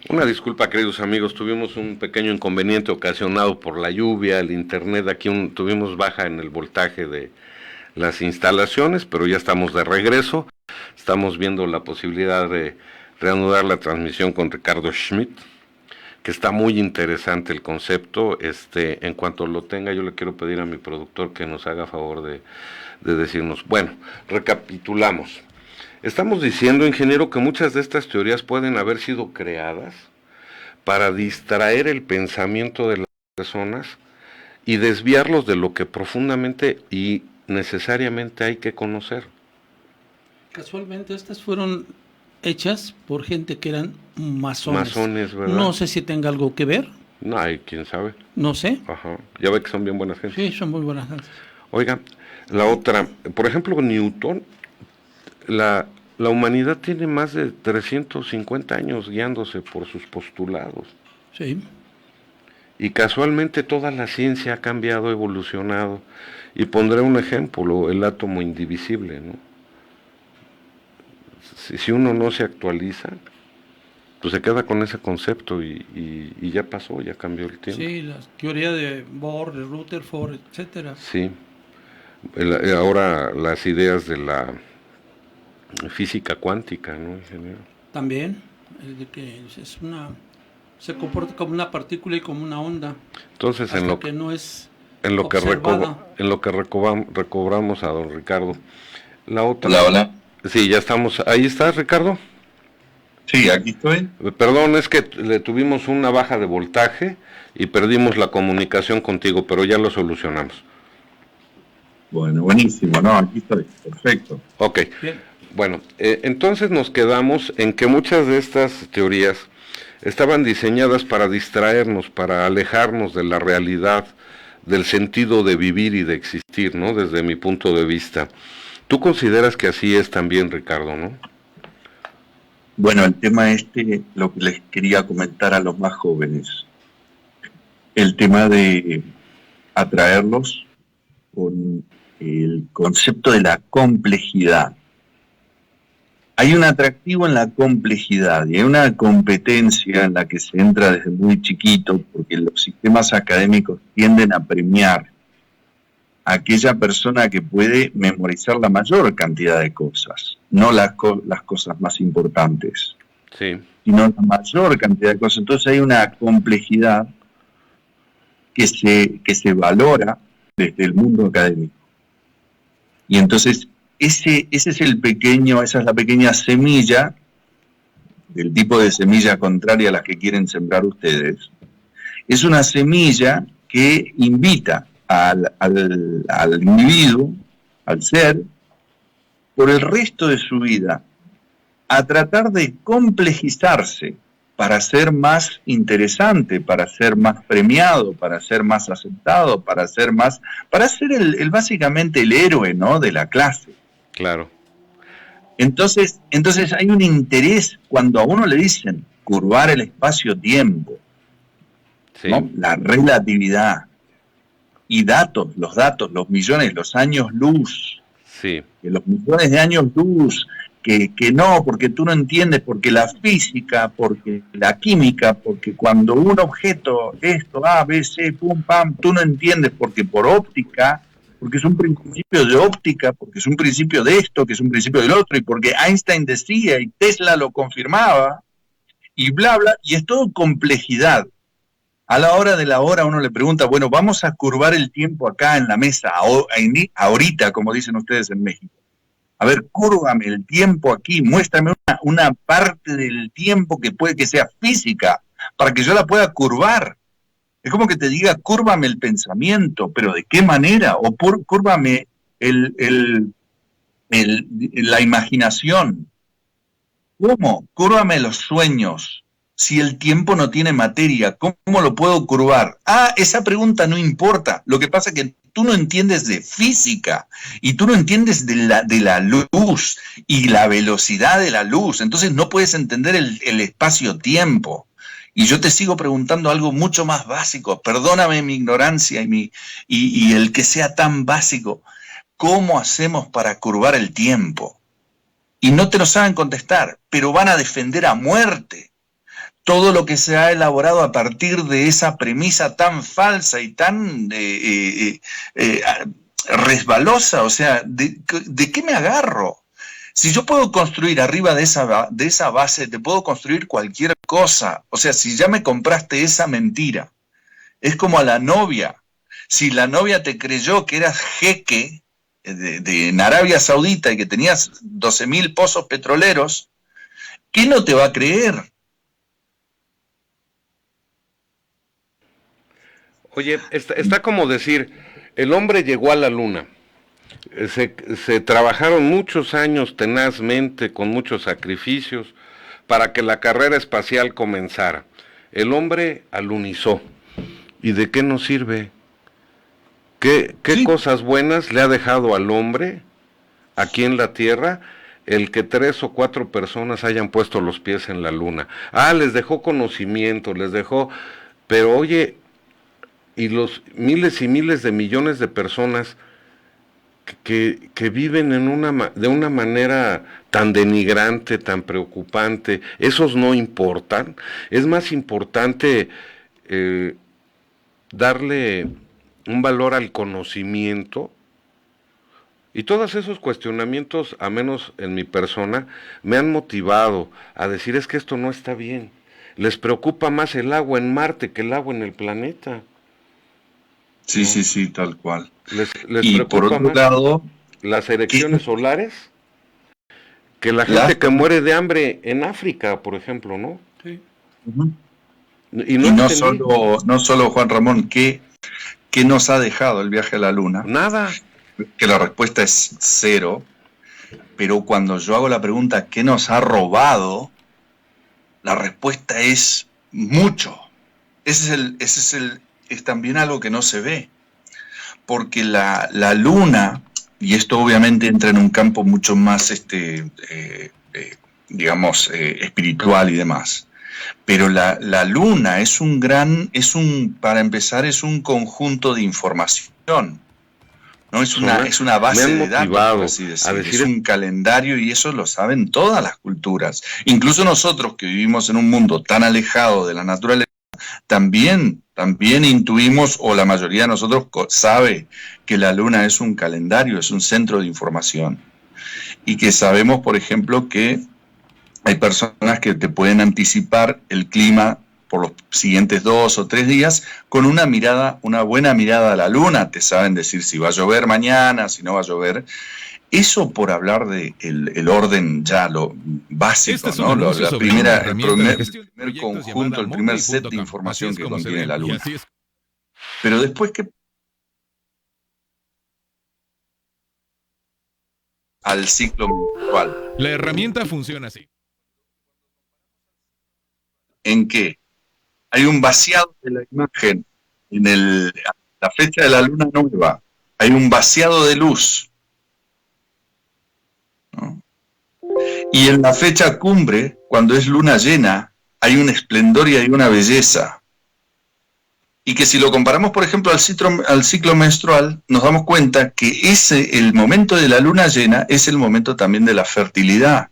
Una disculpa, queridos amigos, tuvimos un pequeño inconveniente ocasionado por la lluvia, el internet, aquí tuvimos baja en el voltaje de las instalaciones, pero ya estamos de regreso, estamos viendo la posibilidad de reanudar la transmisión con Ricardo Schmidt, que está muy interesante el concepto. En cuanto lo tenga, yo le quiero pedir a mi productor que nos haga favor de decirnos. Bueno, recapitulamos. Estamos diciendo, ingeniero, que muchas de estas teorías pueden haber sido creadas para distraer el pensamiento de las personas y desviarlos de lo que profundamente y necesariamente hay que conocer. Casualmente estas fueron hechas por gente que eran masones. Masones, ¿verdad? No sé si tenga algo que ver. No, hay quién sabe. No sé. Ajá. Ya ve que son bien buenas gente. Sí, son muy buenas gentes. Oiga, la otra, por ejemplo, Newton, la humanidad tiene más de 350 años guiándose por sus postulados. Sí. Y casualmente toda la ciencia ha cambiado, evolucionado. Y pondré un ejemplo, el átomo indivisible, ¿no? Si uno no se actualiza, pues se queda con ese concepto y ya pasó, ya cambió el tiempo. Sí, la teoría de Bohr, de Rutherford, etcétera. Sí. Ahora las ideas de la física cuántica, ¿no, ingeniero? También, de que se comporta como una partícula y como una onda. Entonces, en lo que no es en lo que recobramos a don Ricardo. La otra. Hola, hola. Sí, ya estamos. ¿Ahí estás, Ricardo? Sí, aquí estoy. Perdón, es que le tuvimos una baja de voltaje y perdimos la comunicación contigo, pero ya lo solucionamos. Bueno, buenísimo, no, aquí estoy, perfecto. Ok, bien. Bueno, entonces nos quedamos en que muchas de estas teorías estaban diseñadas para distraernos, para alejarnos de la realidad, del sentido de vivir y de existir, ¿no? Desde mi punto de vista. ¿Tú consideras que así es también, Ricardo, no? Bueno, el tema lo que les quería comentar a los más jóvenes, el tema de atraerlos con el concepto de la complejidad. Hay un atractivo en la complejidad y hay una competencia en la que se entra desde muy chiquito, porque los sistemas académicos tienden a premiar a aquella persona que puede memorizar la mayor cantidad de cosas, no las cosas más importantes, sí, sino la mayor cantidad de cosas. Entonces hay una complejidad que se valora desde el mundo académico. Y entonces esa es la pequeña semilla, del tipo de semilla contraria a las que quieren sembrar ustedes. Es una semilla que invita al individuo, al ser, por el resto de su vida, a tratar de complejizarse para ser más interesante, para ser más premiado, para ser más aceptado, para ser básicamente el héroe, ¿no?, de la clase. Claro. Entonces hay un interés cuando a uno le dicen curvar el espacio-tiempo, sí, ¿no?, la relatividad y los millones, los años luz, sí, que los millones de años luz que no, porque tú no entiendes, porque la física, porque la química, porque cuando un objeto, esto, A, B, C, pum, pam, tú no entiendes, porque por óptica, porque es un principio de óptica, porque es un principio de esto, que es un principio del otro, y porque Einstein decía y Tesla lo confirmaba, y bla, bla, y es todo complejidad. A la hora de la hora uno le pregunta, bueno, vamos a curvar el tiempo acá en la mesa, ahorita, como dicen ustedes en México. A ver, cúrvame el tiempo aquí, muéstrame una parte del tiempo que puede que sea física, para que yo la pueda curvar. Es como que te diga, cúrvame el pensamiento, pero ¿de qué manera? O cúrvame la imaginación. ¿Cómo? Cúrvame los sueños. Si el tiempo no tiene materia, ¿cómo lo puedo curvar? Ah, esa pregunta no importa. Lo que pasa es que tú no entiendes de física y tú no entiendes de la luz y la velocidad de la luz. Entonces no puedes entender el espacio-tiempo. Y yo te sigo preguntando algo mucho más básico. Perdóname mi ignorancia y el que sea tan básico. ¿Cómo hacemos para curvar el tiempo? Y no te lo saben contestar, pero van a defender a muerte todo lo que se ha elaborado a partir de esa premisa tan falsa y tan resbalosa. O sea, ¿de qué me agarro? Si yo puedo construir arriba de esa base, te puedo construir cualquier cosa. O sea, si ya me compraste esa mentira, es como a la novia. Si la novia te creyó que eras jeque en Arabia Saudita y que tenías 12.000 pozos petroleros, ¿qué no te va a creer? Oye, está como decir, el hombre llegó a la luna, se trabajaron muchos años tenazmente, con muchos sacrificios, para que la carrera espacial comenzara. El hombre alunizó. ¿Y de qué nos sirve? ¿Qué sí. Cosas buenas le ha dejado al hombre aquí en la Tierra el que 3 o 4 personas hayan puesto los pies en la luna? Ah, les dejó conocimiento, les dejó... Pero oye... y los miles y miles de millones de personas que viven de una manera tan denigrante, tan preocupante, esos no importan. Es más importante darle un valor al conocimiento, y todos esos cuestionamientos, a menos en mi persona, me han motivado a decir, es que esto no está bien. Les preocupa más el agua en Marte que el agua en el planeta. Sí, ¿no? Sí, tal cual. Les y preocupa por otro más lado, las erecciones solares que la gente que muere de hambre en África, por ejemplo, ¿no? Sí. Uh-huh. Y no solo, Juan Ramón, ¿qué nos ha dejado el viaje a la Luna? Nada. Que la respuesta es 0, pero cuando yo hago la pregunta ¿qué nos ha robado? La respuesta es mucho. Es también algo que no se ve, porque la Luna, y esto obviamente entra en un campo mucho más, espiritual y demás, pero la Luna para empezar, es un conjunto de información, no es una base de datos, por así decirlo. Es un calendario, y eso lo saben todas las culturas. Incluso nosotros que vivimos en un mundo tan alejado de la naturaleza, también intuimos, o la mayoría de nosotros sabe, que la Luna es un calendario, es un centro de información. Y que sabemos, por ejemplo, que hay personas que te pueden anticipar el clima por los siguientes 2 o 3 días con una buena mirada a la Luna. Te saben decir si va a llover mañana, si no va a llover. Eso por hablar de el orden ya lo básico, ¿no? El primer conjunto, el primer set de información que contiene la Luna. Pero después, ¿qué? Al ciclo menstrual. La herramienta funciona así. ¿En qué? Hay un vaciado de la imagen. La fecha de la luna nueva, hay un vaciado de luz, ¿no? Y en la fecha cumbre, cuando es luna llena, hay un esplendor y hay una belleza. Y que si lo comparamos, por ejemplo, al ciclo menstrual, nos damos cuenta que el momento de la luna llena es el momento también de la fertilidad.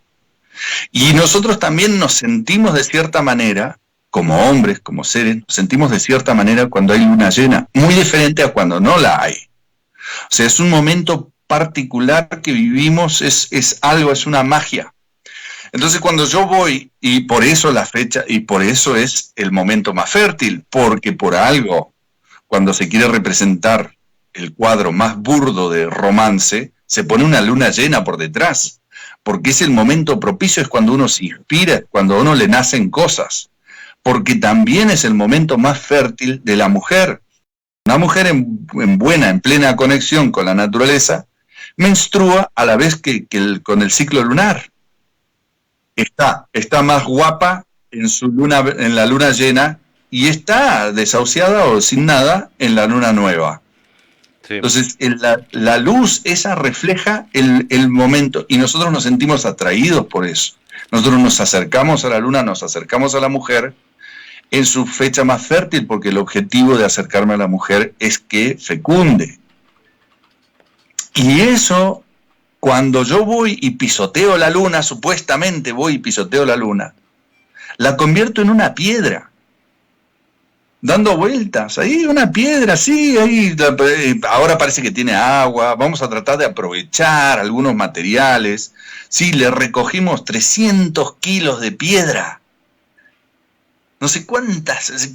Y nosotros también nos sentimos de cierta manera, como hombres, como seres, nos sentimos de cierta manera cuando hay luna llena, muy diferente a cuando no la hay. O sea, es un momento particular que vivimos, es algo, es una magia. Entonces cuando yo voy, y por eso la fecha, y por eso es el momento más fértil, porque por algo, cuando se quiere representar el cuadro más burdo de romance, se pone una luna llena por detrás, porque es el momento propicio, es cuando uno se inspira, cuando a uno le nacen cosas, porque también es el momento más fértil de la mujer. Una mujer en plena conexión con la naturaleza, menstrua a la vez que con el ciclo lunar. Está más guapa en la luna llena y está desahuciada o sin nada en la luna nueva. Sí. Entonces, la luz esa refleja el momento y nosotros nos sentimos atraídos por eso. Nosotros nos acercamos a la luna, nos acercamos a la mujer en su fecha más fértil, porque el objetivo de acercarme a la mujer es que fecunde. Y eso, cuando yo voy y pisoteo la luna, supuestamente voy y pisoteo la luna, la convierto en una piedra, dando vueltas, ahí una piedra, sí, ahí, ahora parece que tiene agua, vamos a tratar de aprovechar algunos materiales, sí, le recogimos 300 kilos de piedra, no sé cuántas,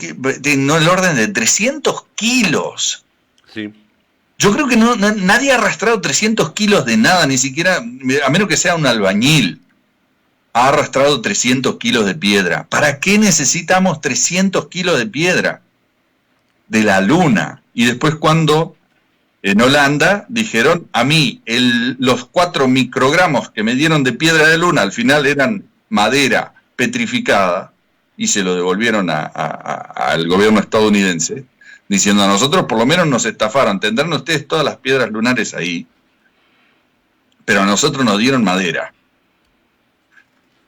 no, el orden de 300 kilos. Sí. Yo creo que nadie ha arrastrado 300 kilos de nada, ni siquiera, a menos que sea un albañil, ha arrastrado 300 kilos de piedra. ¿Para qué necesitamos 300 kilos de piedra? De la luna. Y después cuando en Holanda dijeron, a mí los 4 microgramos que me dieron de piedra de luna, al final eran madera petrificada, y se lo devolvieron al gobierno estadounidense, diciendo a nosotros por lo menos nos estafaron, tendrán ustedes todas las piedras lunares ahí, pero a nosotros nos dieron madera.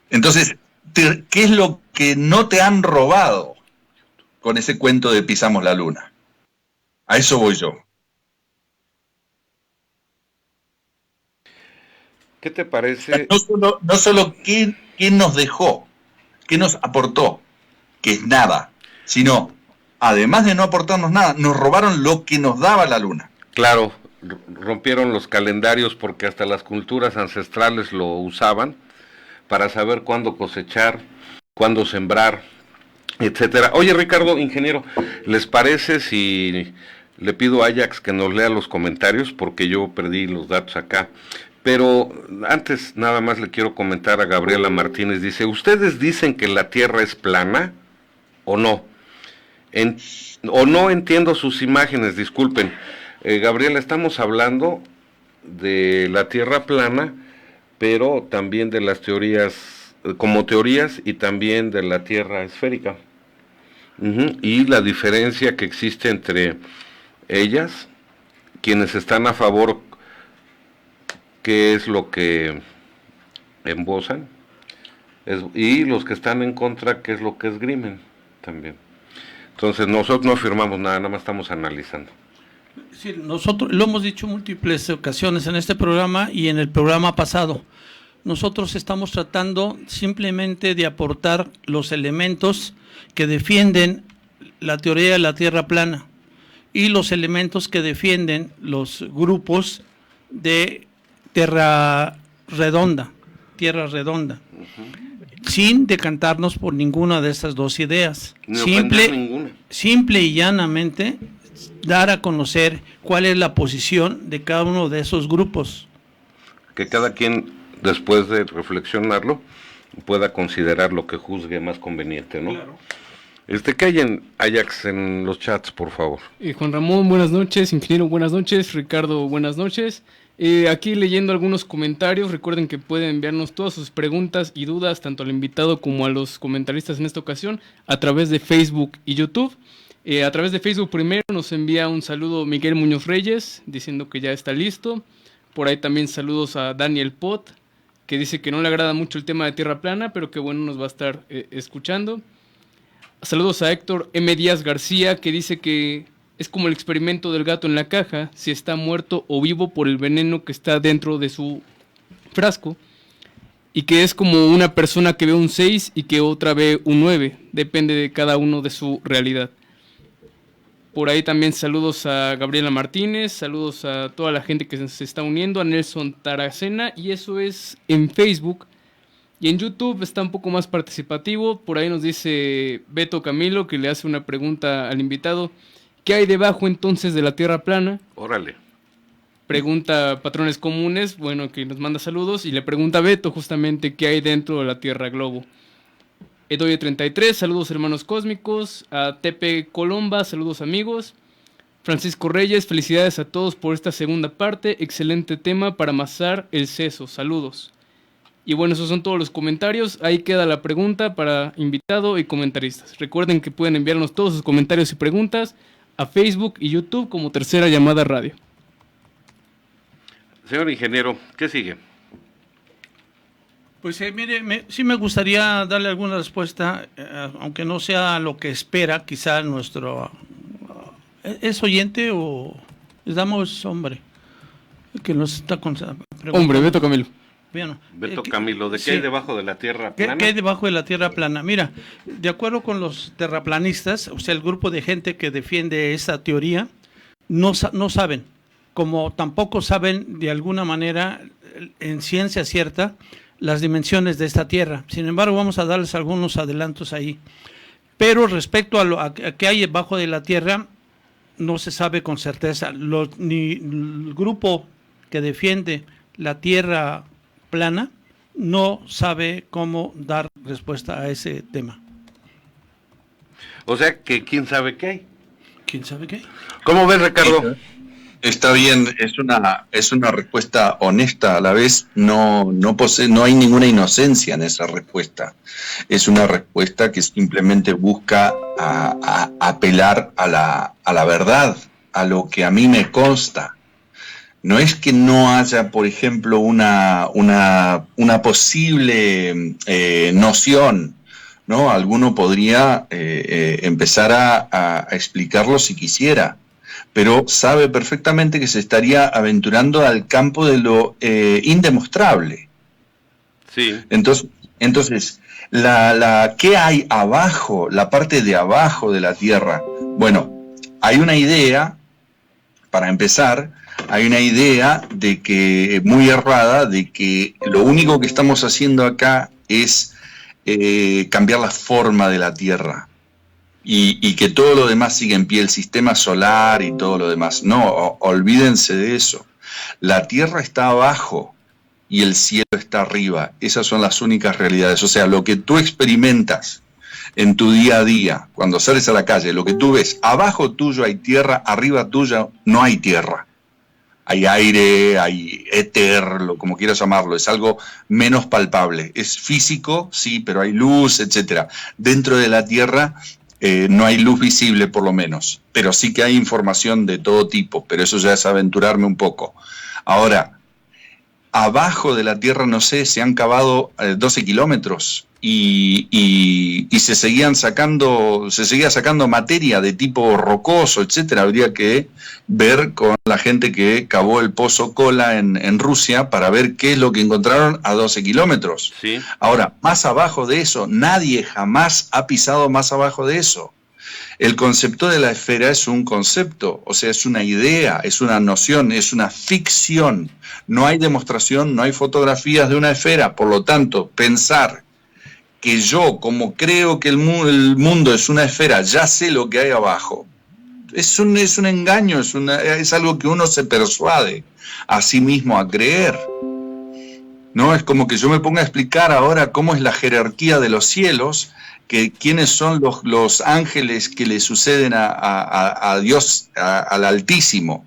Entonces, ¿qué es lo que no te han robado con ese cuento de pisamos la luna? A eso voy yo. ¿Qué te parece? No solo qué nos dejó, qué nos aportó, que es nada, sino, además de no aportarnos nada, nos robaron lo que nos daba la luna. Claro, rompieron los calendarios porque hasta las culturas ancestrales lo usaban para saber cuándo cosechar, cuándo sembrar, etcétera. Oye, Ricardo, ingeniero, ¿les parece si le pido a Ajax que nos lea los comentarios? Porque yo perdí los datos acá. Pero antes nada más le quiero comentar a Gabriela Martínez. Dice, ¿ustedes dicen que la Tierra es plana o no? O no entiendo sus imágenes, disculpen. Gabriela, estamos hablando de la Tierra plana, pero también de las teorías, como teorías, y también de la Tierra esférica. Y la diferencia que existe entre ellas, quienes están a favor, qué es lo que embozan, y los que están en contra, qué es lo que esgrimen también. Entonces nosotros no afirmamos nada, nada más estamos analizando. Sí, nosotros lo hemos dicho múltiples ocasiones en este programa y en el programa pasado. Nosotros estamos tratando simplemente de aportar los elementos que defienden la teoría de la Tierra plana y los elementos que defienden los grupos de Tierra redonda, sin decantarnos por ninguna de estas dos ideas. Simple y llanamente dar a conocer cuál es la posición de cada uno de esos grupos. Que cada quien, después de reflexionarlo, pueda considerar lo que juzgue más conveniente, ¿no? Claro. ¿Qué hay en Ajax en los chats, por favor? Juan Ramón, buenas noches. Ingeniero, buenas noches. Ricardo, buenas noches. Aquí leyendo algunos comentarios, recuerden que pueden enviarnos todas sus preguntas y dudas, tanto al invitado como a los comentaristas en esta ocasión, a través de Facebook y YouTube. A través de Facebook primero nos envía un saludo Miguel Muñoz Reyes, diciendo que ya está listo. Por ahí también saludos a Daniel Pot, que dice que no le agrada mucho el tema de Tierra plana, pero que bueno, nos va a estar escuchando. Saludos a Héctor M. Díaz García, que dice que es como el experimento del gato en la caja, si está muerto o vivo por el veneno que está dentro de su frasco, y que es como una persona que ve un 6 y que otra ve un 9, depende de cada uno de su realidad. Por ahí también saludos a Gabriela Martínez, saludos a toda la gente que se está uniendo, a Nelson Taracena, y eso es en Facebook. Y en YouTube está un poco más participativo. Por ahí nos dice Beto Camilo, que le hace una pregunta al invitado: ¿qué hay debajo entonces de la Tierra plana? Órale. Pregunta Patrones Comunes, bueno, que nos manda saludos, y le pregunta a Beto justamente qué hay dentro de la Tierra Globo. Edoye 33, saludos hermanos cósmicos. A Tepe Colomba, saludos amigos. Francisco Reyes, felicidades a todos por esta segunda parte, excelente tema para amasar el seso, saludos. Y bueno, esos son todos los comentarios. Ahí queda la pregunta para invitado y comentaristas. Recuerden que pueden enviarnos todos sus comentarios y preguntas a Facebook y YouTube como Tercera Llamada Radio. Señor ingeniero, ¿qué sigue? Pues mire, sí me gustaría darle alguna respuesta, aunque no sea lo que espera quizá nuestro... ¿Es oyente o les damos hombre? Que nos está preguntando. Hombre, Beto Camilo. Bueno, Beto Camilo, ¿de qué sí. hay debajo de la Tierra plana? ¿Qué hay debajo de la Tierra plana? Mira, de acuerdo con los terraplanistas, o sea, el grupo de gente que defiende esta teoría, no saben, como tampoco saben de alguna manera, en ciencia cierta, las dimensiones de esta Tierra. Sin embargo, vamos a darles algunos adelantos ahí. Pero respecto a qué hay debajo de la Tierra, no se sabe con certeza. Ni el grupo que defiende la Tierra plana no sabe cómo dar respuesta a ese tema. O sea que quién sabe qué hay. ¿Quién sabe qué hay? ¿Cómo ves, Ricardo? Está bien, es una respuesta honesta a la vez, no hay ninguna inocencia en esa respuesta. Es una respuesta que simplemente busca apelar a la verdad, a lo que a mí me consta. No es que no haya, por ejemplo, una posible noción, ¿no? Alguno podría empezar a explicarlo si quisiera, pero sabe perfectamente que se estaría aventurando al campo de lo indemostrable. Sí. Entonces ¿qué hay abajo, la parte de abajo de la Tierra? Bueno, hay una idea, para empezar, hay una idea de que, muy errada, de que lo único que estamos haciendo acá es cambiar la forma de la Tierra y que todo lo demás sigue en pie, el sistema solar y todo lo demás. No, olvídense de eso. La Tierra está abajo y el cielo está arriba. Esas son las únicas realidades. O sea, lo que tú experimentas en tu día a día, cuando sales a la calle, lo que tú ves, abajo tuyo hay tierra, arriba tuyo no hay tierra. Hay aire, hay éter, como quieras llamarlo, es algo menos palpable. Es físico, sí, pero hay luz, etcétera. Dentro de la Tierra no hay luz visible, por lo menos, pero sí que hay información de todo tipo, pero eso ya es aventurarme un poco. Ahora, abajo de la Tierra, no sé, se han cavado 12 kilómetros y se seguía sacando materia de tipo rocoso, etcétera. Habría que ver con la gente que cavó el pozo Kola en Rusia para ver qué es lo que encontraron a 12 kilómetros. Sí. Ahora, más abajo de eso, nadie jamás ha pisado más abajo de eso. El concepto de la esfera es un concepto, o sea, es una idea, es una noción, es una ficción. No hay demostración, no hay fotografías de una esfera. Por lo tanto, pensar que yo, como creo que el mundo es una esfera, ya sé lo que hay abajo, es un engaño, es algo que uno se persuade a sí mismo a creer. No es como que yo me ponga a explicar ahora cómo es la jerarquía de los cielos, que quiénes son los ángeles que le suceden a Dios, al Altísimo,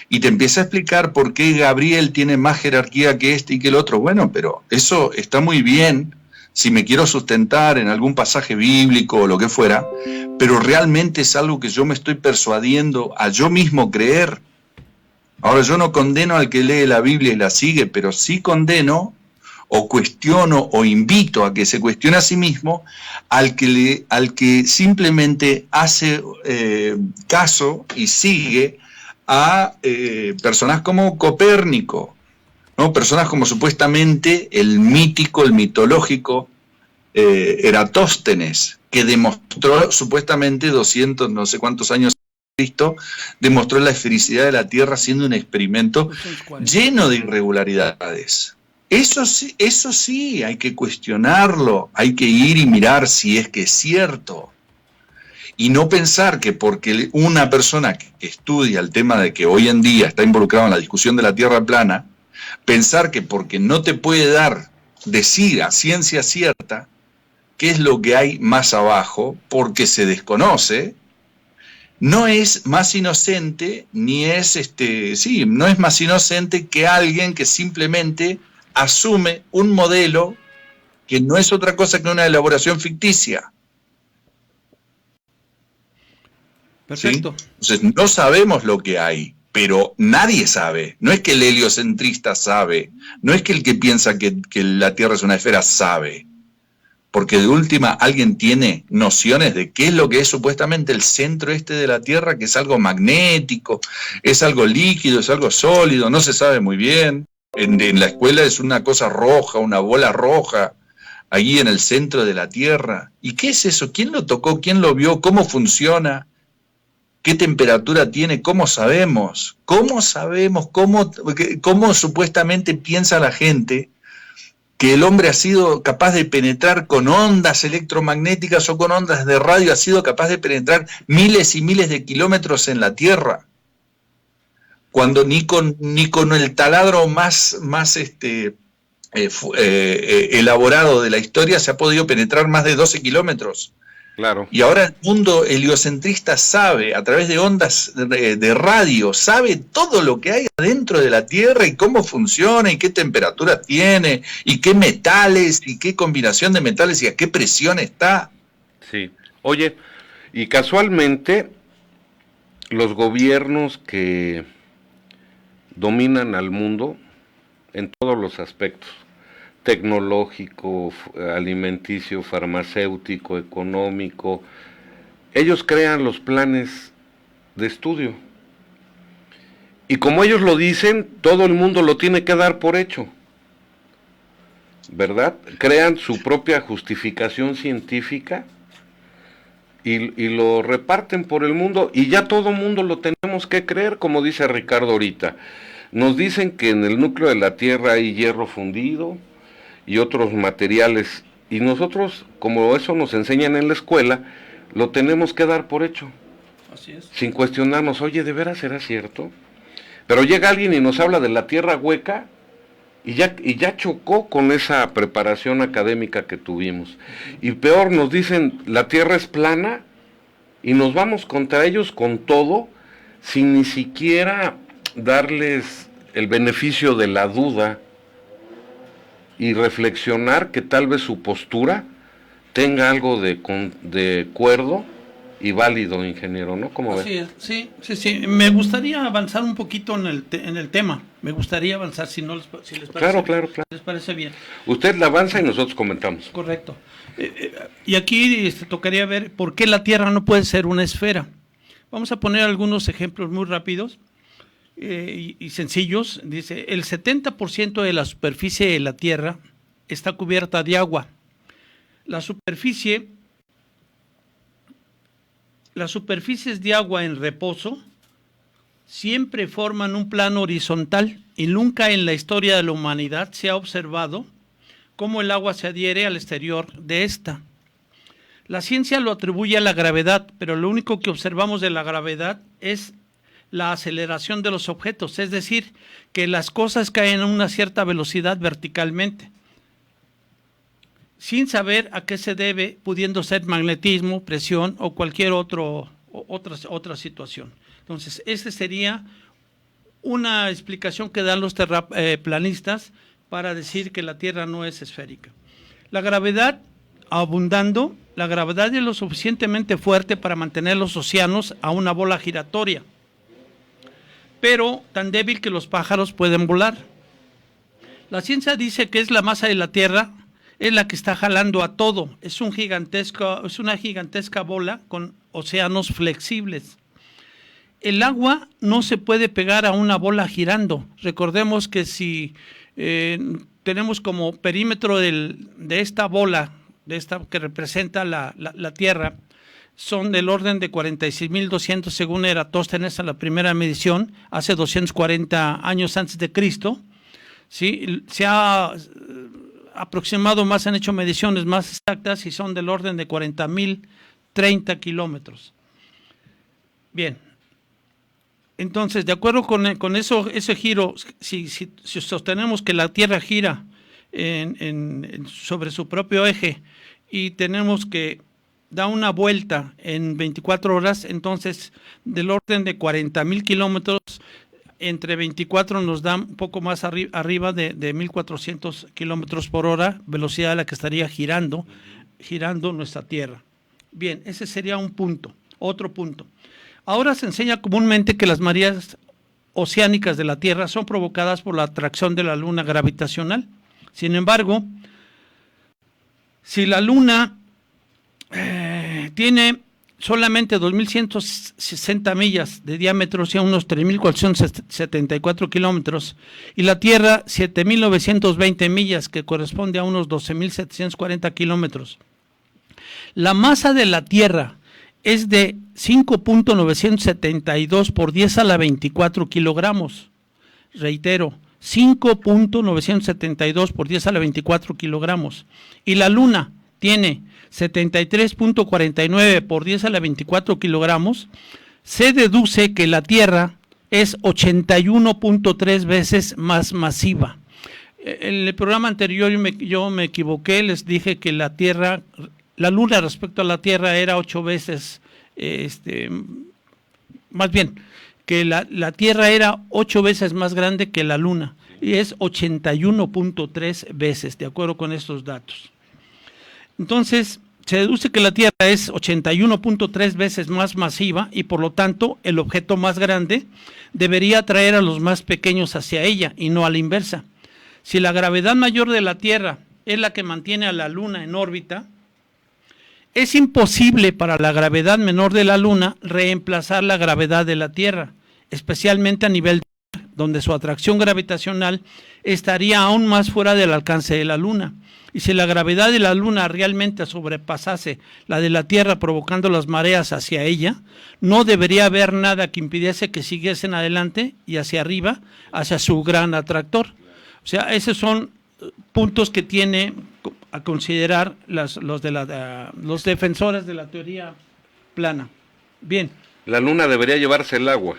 y te empieza a explicar por qué Gabriel tiene más jerarquía que este y que el otro. Bueno, pero eso está muy bien si me quiero sustentar en algún pasaje bíblico o lo que fuera, pero realmente es algo que yo me estoy persuadiendo a yo mismo creer. Ahora, yo no condeno al que lee la Biblia y la sigue, pero sí condeno o cuestiono o invito a que se cuestione a sí mismo al que simplemente hace caso y sigue a personas como Copérnico, ¿no? Personas como supuestamente el mítico, el mitológico Eratóstenes, que demostró supuestamente 200, no sé cuántos años Cristo, demostró la esfericidad de la Tierra haciendo un experimento lleno de irregularidades. Eso sí, hay que cuestionarlo, hay que ir y mirar si es que es cierto. Y no pensar que porque una persona que estudia el tema de que hoy en día está involucrado en la discusión de la Tierra plana, pensar que porque no te puede decir a ciencia cierta qué es lo que hay más abajo, porque se desconoce, no es más inocente, no es más inocente que alguien que simplemente asume un modelo que no es otra cosa que una elaboración ficticia. Perfecto. ¿Sí? Entonces, no sabemos lo que hay, pero nadie sabe. No es que el heliocentrista sabe, no es que el que piensa que la Tierra es una esfera sabe. Porque de última alguien tiene nociones de qué es lo que es supuestamente el centro de la Tierra, que es algo magnético, es algo líquido, es algo sólido, no se sabe muy bien. En la escuela es una cosa roja, una bola roja, ahí en el centro de la Tierra. ¿Y qué es eso? ¿Quién lo tocó? ¿Quién lo vio? ¿Cómo funciona? ¿Qué temperatura tiene? ¿Cómo sabemos? ¿Cómo sabemos? ¿Cómo supuestamente piensa la gente que el hombre ha sido capaz de penetrar con ondas electromagnéticas o con ondas de radio, ha sido capaz de penetrar miles y miles de kilómetros en la Tierra, cuando ni con el taladro más elaborado de la historia se ha podido penetrar más de 12 kilómetros? Claro. Y ahora el mundo heliocentrista sabe, a través de ondas de radio, sabe todo lo que hay adentro de la Tierra y cómo funciona y qué temperatura tiene y qué metales y qué combinación de metales y a qué presión está. Sí. Oye, y casualmente los gobiernos que dominan al mundo en todos los aspectos, tecnológico, alimenticio, farmacéutico, económico, ellos crean los planes de estudio. Y como ellos lo dicen, todo el mundo lo tiene que dar por hecho, ¿verdad? Crean su propia justificación científica y lo reparten por el mundo y ya todo el mundo lo tenemos que creer, como dice Ricardo ahorita. Nos dicen que en el núcleo de la Tierra hay hierro fundido y otros materiales, y nosotros, como eso nos enseñan en la escuela, lo tenemos que dar por hecho. Así es. Sin cuestionarnos, oye, ¿de veras será cierto? Pero llega alguien y nos habla de la Tierra hueca, y ya chocó con esa preparación académica que tuvimos. Y peor, nos dicen, la Tierra es plana, y nos vamos contra ellos con todo, sin ni siquiera darles el beneficio de la duda, y reflexionar que tal vez su postura tenga algo de cuerdo y válido, ingeniero, ¿no? ¿Cómo ves? Así es, sí. Me gustaría avanzar un poquito en el tema. Me gustaría avanzar, si les parece. Claro. Les parece bien. Usted la avanza y nosotros comentamos. Correcto. Y aquí tocaría ver por qué la Tierra no puede ser una esfera. Vamos a poner algunos ejemplos muy rápidos. Y sencillos. Dice, el 70% de la superficie de la Tierra está cubierta de agua. Las superficies de agua en reposo siempre forman un plano horizontal y nunca en la historia de la humanidad se ha observado cómo el agua se adhiere al exterior de esta. La ciencia lo atribuye a la gravedad, pero lo único que observamos de la gravedad es la aceleración de los objetos, es decir, que las cosas caen a una cierta velocidad verticalmente, sin saber a qué se debe, pudiendo ser magnetismo, presión o cualquier otra situación. Entonces, esta sería una explicación que dan los terraplanistas para decir que la Tierra no es esférica. La gravedad, abundando, la gravedad es lo suficientemente fuerte para mantener los océanos a una bola giratoria, pero tan débil que los pájaros pueden volar. La ciencia dice que es la masa de la Tierra, es la que está jalando a todo. Es una gigantesca bola con océanos flexibles. El agua no se puede pegar a una bola girando. Recordemos que si tenemos como perímetro de esta bola, que representa la Tierra, son del orden de 46.200 según Eratóstenes en la primera medición, hace 240 años antes de Cristo. ¿Sí? Se ha aproximado más, han hecho mediciones más exactas y son del orden de 40.030 kilómetros. Bien, entonces, de acuerdo con ese giro, si sostenemos que la Tierra gira sobre su propio eje y tenemos que da una vuelta en 24 horas, entonces del orden de 40.000 kilómetros, entre 24 nos da un poco más arriba de 1.400 kilómetros por hora, velocidad a la que estaría girando nuestra Tierra. Bien, ese sería un punto. Otro punto. Ahora se enseña comúnmente que las mareas oceánicas de la Tierra son provocadas por la atracción de la Luna gravitacional. Sin embargo, si la Luna tiene solamente 2.160 millas de diámetro, o sea, unos 3.474 kilómetros, y la Tierra 7.920 millas, que corresponde a unos 12.740 kilómetros. La masa de la Tierra es de 5.972 por 10 a la 24 kilogramos. Reitero, 5.972 por 10 a la 24 kilogramos. Y la Luna tiene 73.49 por 10 a la 24 kilogramos, se deduce que la Tierra es 81.3 veces más masiva. En el programa anterior yo me equivoqué, les dije que la Luna respecto a la Tierra era 8 veces, más bien, que la Tierra era 8 veces más grande que la Luna, y es 81.3 veces, de acuerdo con estos datos. Entonces, se deduce que la Tierra es 81.3 veces más masiva y por lo tanto el objeto más grande debería atraer a los más pequeños hacia ella y no a la inversa. Si la gravedad mayor de la Tierra es la que mantiene a la Luna en órbita, es imposible para la gravedad menor de la Luna reemplazar la gravedad de la Tierra, especialmente a nivel donde su atracción gravitacional estaría aún más fuera del alcance de la Luna. Y si la gravedad de la Luna realmente sobrepasase la de la Tierra provocando las mareas hacia ella, no debería haber nada que impidiese que siguiesen adelante y hacia arriba, hacia su gran atractor. O sea, esos son puntos que tiene a considerar los defensores de la teoría plana. Bien. ¿La Luna debería llevarse el agua?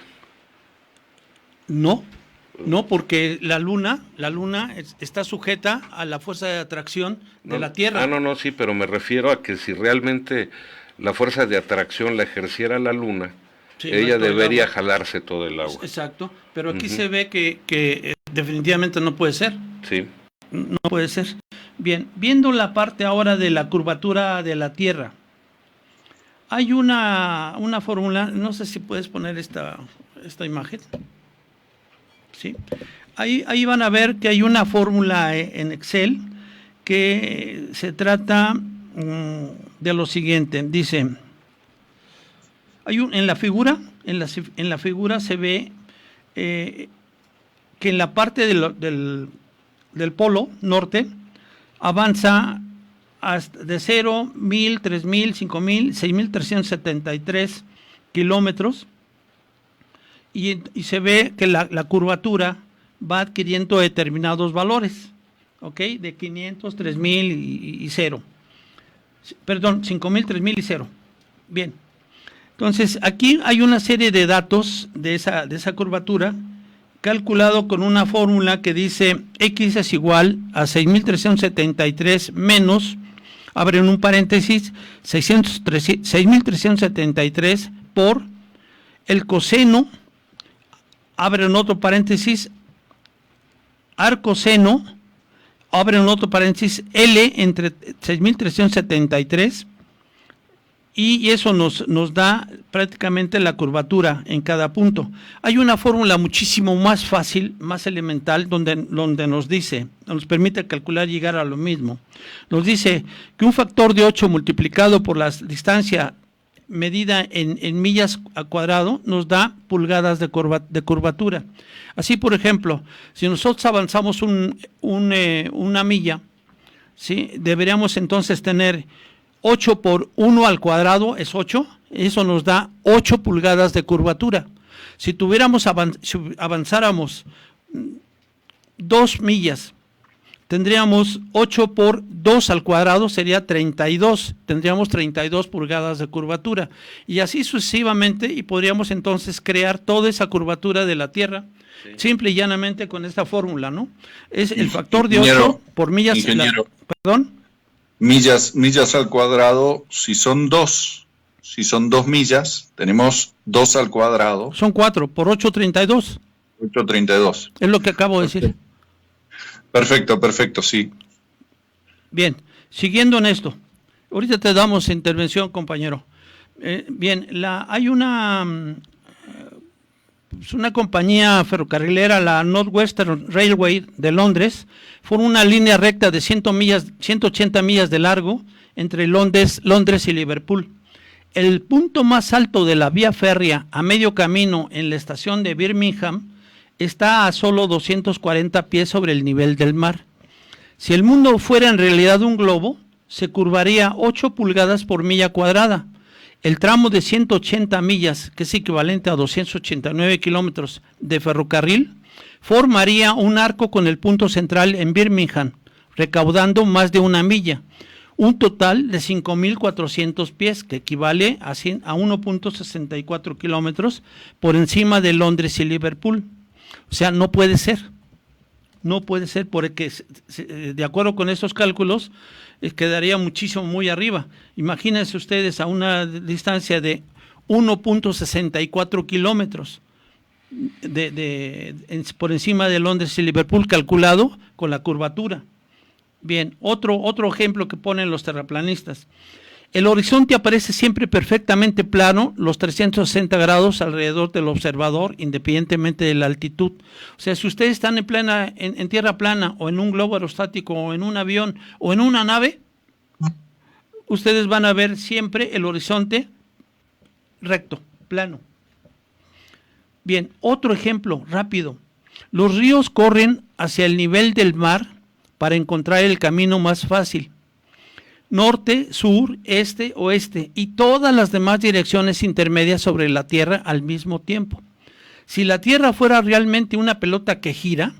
No, porque la Luna está sujeta a la fuerza de atracción de la Tierra. No, sí, pero me refiero a que si realmente la fuerza de atracción la ejerciera la Luna, sí, ella debería jalarse todo el agua. Exacto, pero aquí se ve que definitivamente no puede ser. Sí. No puede ser. Bien, viendo la parte ahora de la curvatura de la Tierra, hay una fórmula, no sé si puedes poner esta imagen. ¿Sí? Ahí van a ver que hay una fórmula en Excel que se trata de lo siguiente. Dice, en la figura se ve que en la parte del polo norte avanza hasta de 0, 1000, 3000, 5000, 6373 kilómetros. Y se ve que la curvatura va adquiriendo determinados valores, ¿ok? De 500, 3000 y 0. Perdón, 5000, 3000 y 0. Bien. Entonces, aquí hay una serie de datos de esa curvatura, calculado con una fórmula que dice X es igual a 6373 menos, abren un paréntesis, 6373 por el coseno, abren otro paréntesis, arcoseno, abren otro paréntesis, L entre 6.373 y eso nos da prácticamente la curvatura en cada punto. Hay una fórmula muchísimo más fácil, más elemental, donde nos permite calcular y llegar a lo mismo. Nos dice que un factor de 8 multiplicado por la distancia medida en millas al cuadrado nos da pulgadas de curvatura. Así, por ejemplo, si nosotros avanzamos una milla, ¿sí?, deberíamos entonces tener 8 por 1 al cuadrado es 8, eso nos da 8 pulgadas de curvatura. Si avanzáramos 2 millas, tendríamos 8 por 2 al cuadrado, sería 32, tendríamos 32 pulgadas de curvatura, y así sucesivamente, y podríamos entonces crear toda esa curvatura de la Tierra, sí, simple y llanamente con esta fórmula, ¿no? Es el factor de 8 por millas. ¿Perdón? Millas al cuadrado, si son 2 millas, tenemos 2 al cuadrado. Son 4, por 8, 32. 8, 32. Es lo que acabo de decir. Perfecto, sí. Bien, siguiendo en esto, ahorita te damos intervención, compañero. Bien, hay una compañía ferrocarrilera, la Northwestern Railway de Londres, forma una línea recta de 180 millas de largo entre Londres y Liverpool. El punto más alto de la vía férrea a medio camino en la estación de Birmingham está a solo 240 pies sobre el nivel del mar. Si el mundo fuera en realidad un globo, se curvaría 8 pulgadas por milla cuadrada. El tramo de 180 millas, que es equivalente a 289 kilómetros de ferrocarril, formaría un arco con el punto central en Birmingham, recaudando más de 1 milla, un total de 5.400 pies, que equivale a 1.64 kilómetros por encima de Londres y Liverpool. O sea, no puede ser porque de acuerdo con estos cálculos quedaría muchísimo muy arriba. Imagínense ustedes a una distancia de 1.64 kilómetros por encima de Londres y Liverpool, calculado con la curvatura. Bien, otro ejemplo que ponen los terraplanistas. El horizonte aparece siempre perfectamente plano, los 360 grados alrededor del observador, independientemente de la altitud. O sea, si ustedes están en tierra plana, o en un globo aerostático, o en un avión, o en una nave, ustedes van a ver siempre el horizonte recto, plano. Bien, otro ejemplo rápido. Los ríos corren hacia el nivel del mar para encontrar el camino más fácil. Norte, sur, este, oeste y todas las demás direcciones intermedias sobre la Tierra al mismo tiempo. Si la Tierra fuera realmente una pelota que gira,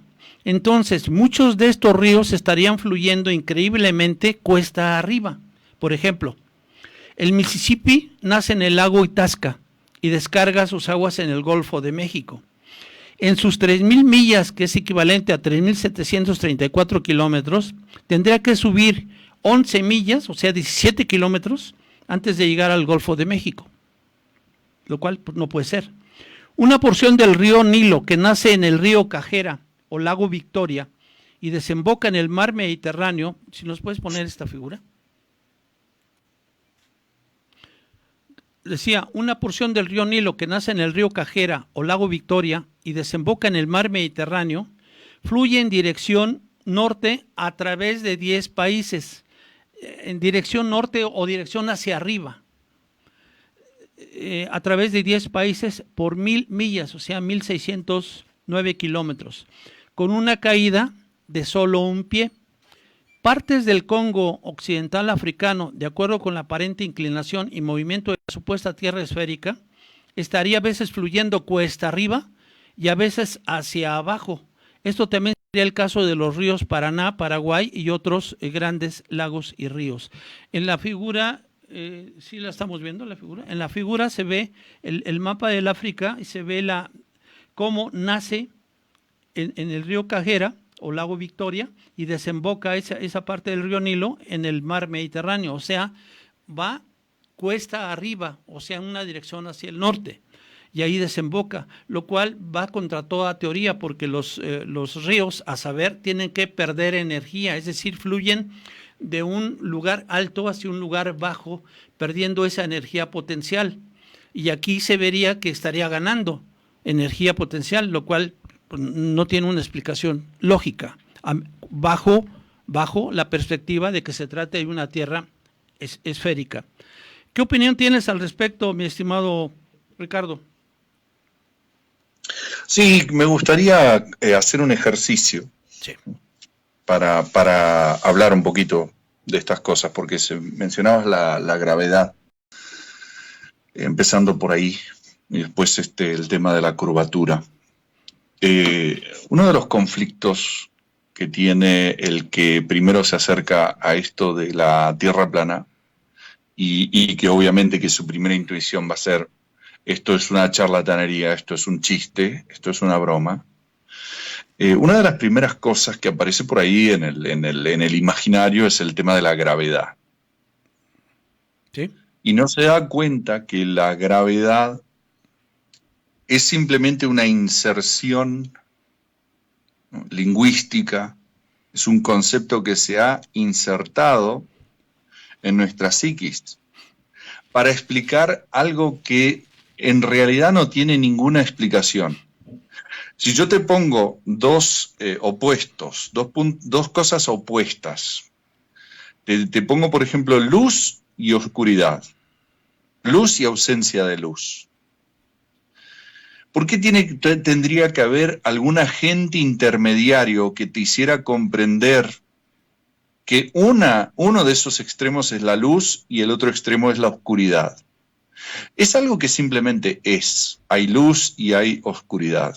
entonces muchos de estos ríos estarían fluyendo increíblemente cuesta arriba. Por ejemplo, el Mississippi nace en el lago Itasca y descarga sus aguas en el Golfo de México. En sus 3.000 millas, que es equivalente a 3.734 kilómetros, tendría que subir 11 millas, o sea 17 kilómetros, antes de llegar al Golfo de México, lo cual pues, no puede ser. Una porción del río Nilo, que nace en el río Cajera o lago Victoria y desemboca en el mar Mediterráneo, si nos puedes poner esta figura. Decía, una porción del río Nilo que nace en el río Cajera o lago Victoria y desemboca en el mar Mediterráneo, fluye en dirección norte a través de 10 países, en dirección norte o dirección hacia arriba, a través de 10 países por 1.000 millas, o sea 1.609 kilómetros, con una caída de solo 1 pie. Partes del Congo occidental africano, de acuerdo con la aparente inclinación y movimiento de la supuesta tierra esférica, estaría a veces fluyendo cuesta arriba y a veces hacia abajo. Esto también sería el caso de los ríos Paraná, Paraguay y otros grandes lagos y ríos. En la figura, ¿sí la estamos viendo la figura? En la figura se ve el mapa del África y se ve cómo nace en el río Cajera o lago Victoria y desemboca esa parte del río Nilo en el mar Mediterráneo, o sea, va cuesta arriba, o sea, en una dirección hacia el norte, y ahí desemboca, lo cual va contra toda teoría, porque los ríos, a saber, tienen que perder energía, es decir, fluyen de un lugar alto hacia un lugar bajo, perdiendo esa energía potencial. Y aquí se vería que estaría ganando energía potencial, lo cual pues, no tiene una explicación lógica, bajo la perspectiva de que se trata de una Tierra esférica. ¿Qué opinión tienes al respecto, mi estimado Ricardo? Sí, me gustaría hacer un ejercicio Sí. para hablar un poquito de estas cosas, porque mencionabas la gravedad, empezando por ahí, y después el tema de la curvatura. Uno de los conflictos que tiene el que primero se acerca a esto de la Tierra plana, y que obviamente que su primera intuición va a ser, esto es una charlatanería, esto es un chiste, esto es una broma. Una de las primeras cosas que aparece por ahí en el imaginario es el tema de la gravedad. ¿Sí? Y no se da cuenta que la gravedad es simplemente una inserción, ¿no?, lingüística, es un concepto que se ha insertado en nuestra psiquis para explicar algo que en realidad no tiene ninguna explicación. Si yo te pongo dos opuestos, dos cosas opuestas, te pongo por ejemplo luz y oscuridad, luz y ausencia de luz. ¿Por qué tendría que haber algún agente intermediario que te hiciera comprender que uno de esos extremos es la luz y el otro extremo es la oscuridad? Es algo que simplemente es. Hay luz y hay oscuridad.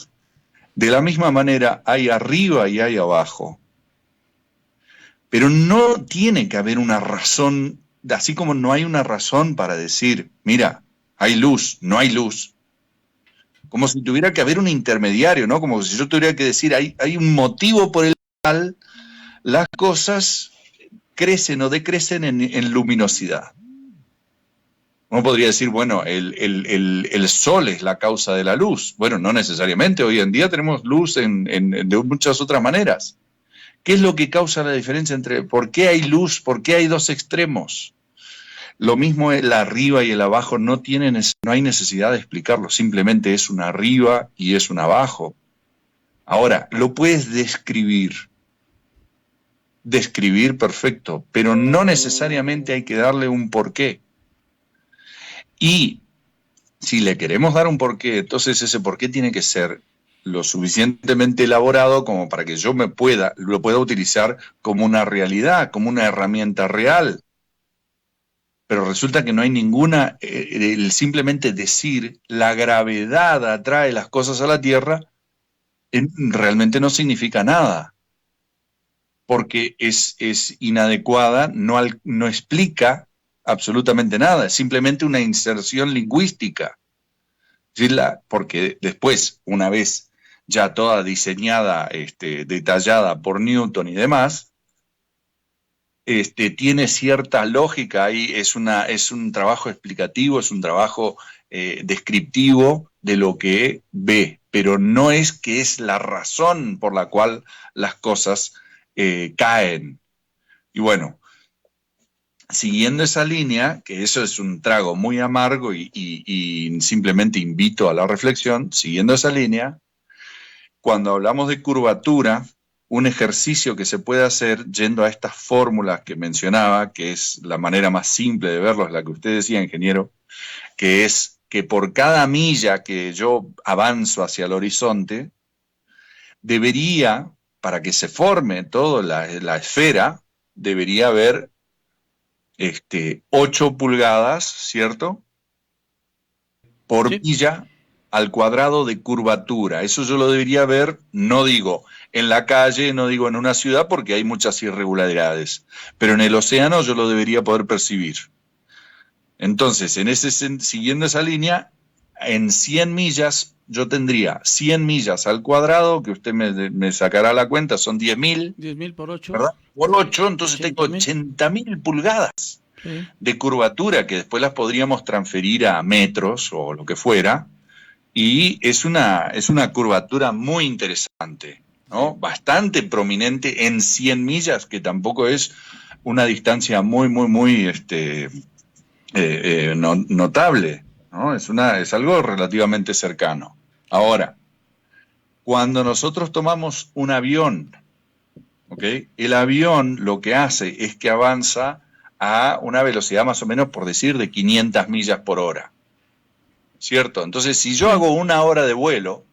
De la misma manera hay arriba y hay abajo. Pero no tiene que haber una razón, así como no hay una razón para decir, mira, hay luz, no hay luz. Como si tuviera que haber un intermediario, ¿no? Como si yo tuviera que decir, hay un motivo por el cual las cosas crecen o decrecen en luminosidad. Uno podría decir, bueno, el sol es la causa de la luz. Bueno, no necesariamente. Hoy en día tenemos luz de muchas otras maneras. ¿Qué es lo que causa la diferencia entre por qué hay luz, por qué hay dos extremos? Lo mismo el arriba y el abajo no hay necesidad de explicarlo. Simplemente es un arriba y es un abajo. Ahora, lo puedes describir. Describir, perfecto, pero no necesariamente hay que darle un porqué. Y si le queremos dar un porqué, entonces ese porqué tiene que ser lo suficientemente elaborado como para que yo lo pueda utilizar como una realidad, como una herramienta real. Pero resulta que no hay ninguna, simplemente decir la gravedad atrae las cosas a la Tierra, realmente no significa nada. Porque es inadecuada, no explica absolutamente nada, es simplemente una inserción lingüística. Porque después, una vez ya toda diseñada, detallada por Newton y demás, tiene cierta lógica ahí, es un trabajo explicativo, es un trabajo descriptivo de lo que ve, pero no es que es la razón por la cual las cosas caen. Y bueno, siguiendo esa línea, que eso es un trago muy amargo y simplemente invito a la reflexión, siguiendo esa línea, cuando hablamos de curvatura, un ejercicio que se puede hacer yendo a estas fórmulas que mencionaba, que es la manera más simple de verlo, es la que usted decía, ingeniero, que es que por cada milla que yo avanzo hacia el horizonte, debería, para que se forme toda la esfera, debería haber 8 pulgadas, ¿cierto? Por Sí. milla al cuadrado de curvatura. Eso yo lo debería ver, no digo en la calle, no digo en una ciudad, porque hay muchas irregularidades, pero en el océano yo lo debería poder percibir. Entonces, siguiendo esa línea, en 100 millas yo tendría 100 millas al cuadrado, que usted me sacará la cuenta, son 10.000. 10.000 por 8. ¿Verdad? Por 8, entonces 80.000. tengo 80.000 pulgadas Sí. de curvatura, que después las podríamos transferir a metros o lo que fuera, y es una curvatura muy interesante, ¿no? Bastante prominente en 100 millas, que tampoco es una distancia muy, muy, muy notable, ¿no? Es algo relativamente cercano. Ahora, cuando nosotros tomamos un avión, ¿ok? El avión lo que hace es que avanza a una velocidad más o menos, por decir, de 500 millas por hora, ¿cierto? Entonces, si yo hago 1 hora de vuelo,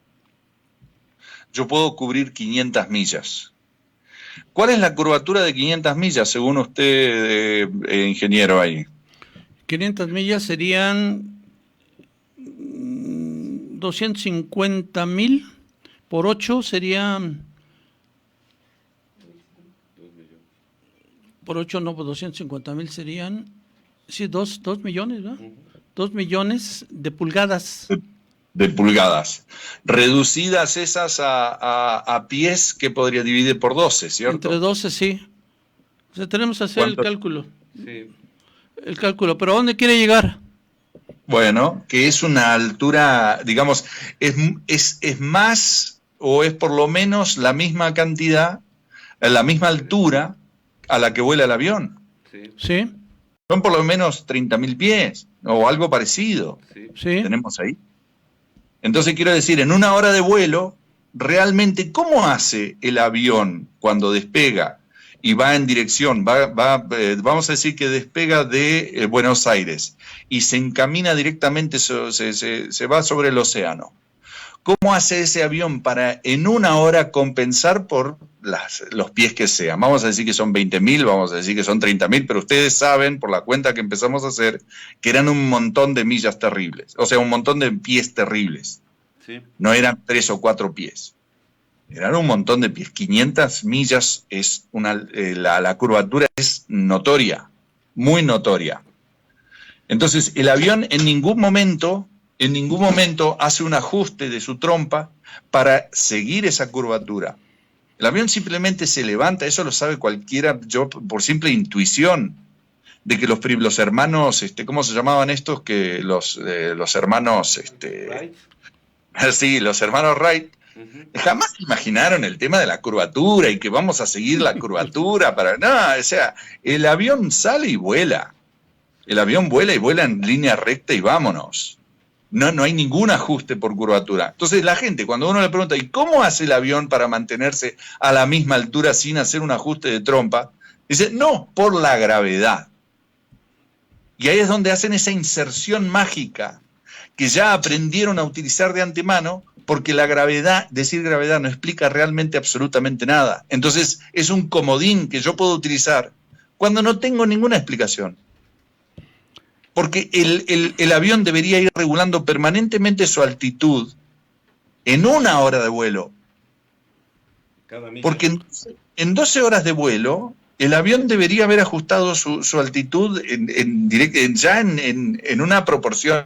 yo puedo cubrir 500 millas. ¿Cuál es la curvatura de 500 millas, según usted, ingeniero, ahí? 500 millas serían 250,000 por 8 serían... Por 8 no, por 250,000 serían... Sí, 2 millones, ¿verdad? 2 millones de pulgadas. De pulgadas. Reducidas esas a pies, que podría dividir por 12, ¿cierto? Entre 12, sí. O sea, tenemos que hacer el cálculo. Sí. El cálculo. ¿Pero a dónde quiere llegar? Bueno, que es una altura, digamos, es más o es por lo menos la misma cantidad, la misma altura a la que vuela el avión. Sí. Son por lo menos 30.000 pies o algo parecido. Sí. Tenemos ahí. Entonces quiero decir, en 1 hora de vuelo, realmente, ¿cómo hace el avión cuando despega y va en dirección, vamos a decir que despega de Buenos Aires y se encamina directamente, se va sobre el océano? ¿Cómo hace ese avión para en 1 hora compensar por los pies que sean? Vamos a decir que son 20.000, vamos a decir que son 30.000, pero ustedes saben, por la cuenta que empezamos a hacer, que eran un montón de millas terribles, o sea, un montón de pies terribles. Sí. No eran 3 o 4 pies, eran un montón de pies. 500 millas es la curvatura es notoria, muy notoria. Entonces, el avión en ningún momento hace un ajuste de su trompa para seguir esa curvatura. El avión simplemente se levanta, eso lo sabe cualquiera, yo por simple intuición, de que los hermanos, ¿cómo se llamaban estos? Que los hermanos, Right. Sí, los hermanos Wright, jamás imaginaron el tema de la curvatura y que vamos a seguir la curvatura para... No, o sea, el avión sale y vuela. El avión vuela y vuela en línea recta y vámonos. No hay ningún ajuste por curvatura. Entonces la gente, cuando uno le pregunta, ¿y cómo hace el avión para mantenerse a la misma altura sin hacer un ajuste de trompa? Dice, no, por la gravedad. Y ahí es donde hacen esa inserción mágica que ya aprendieron a utilizar de antemano, porque la gravedad, decir gravedad no explica realmente absolutamente nada. Entonces es un comodín que yo puedo utilizar cuando no tengo ninguna explicación. Porque el avión debería ir regulando permanentemente su altitud en 1 hora de vuelo. Porque en 12 horas de vuelo, el avión debería haber ajustado su altitud ya en una proporción.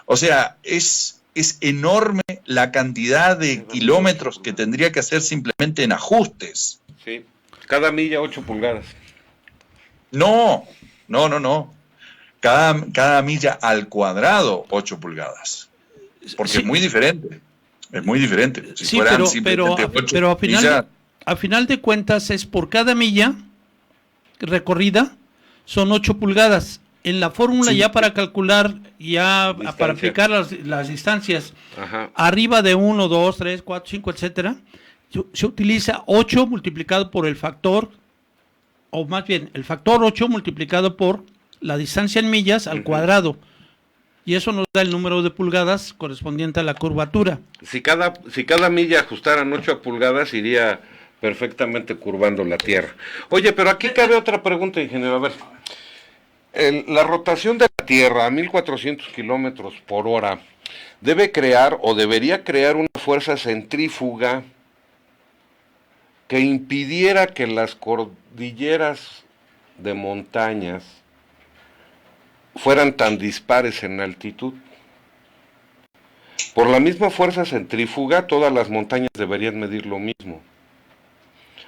O sea, es enorme la cantidad de kilómetros que tendría que hacer simplemente en ajustes. Sí, cada milla 8 pulgadas. No. Cada milla al cuadrado 8 pulgadas. Porque Sí. es muy diferente. Es muy diferente. Si Sí, fueran simplemente 8 pero millas, a final de cuentas es por cada milla recorrida son 8 pulgadas. En la fórmula Sí. ya para calcular, Distancia. para aplicar las distancias, Ajá. arriba de 1, 2, 3, 4, 5, etcétera, se utiliza 8 multiplicado por el factor, o más bien, el factor 8 multiplicado por la distancia en millas al cuadrado. Y eso nos da el número de pulgadas correspondiente a la curvatura. Si cada milla ajustaran 8 pulgadas, iría perfectamente curvando la Tierra. Oye, pero aquí cabe otra pregunta, ingeniero. A ver, la rotación de la Tierra a 1.400 kilómetros por hora debe crear o debería crear una fuerza centrífuga que impidiera que las cordilleras de montañas fueran tan dispares en altitud. Por la misma fuerza centrífuga, todas las montañas deberían medir lo mismo,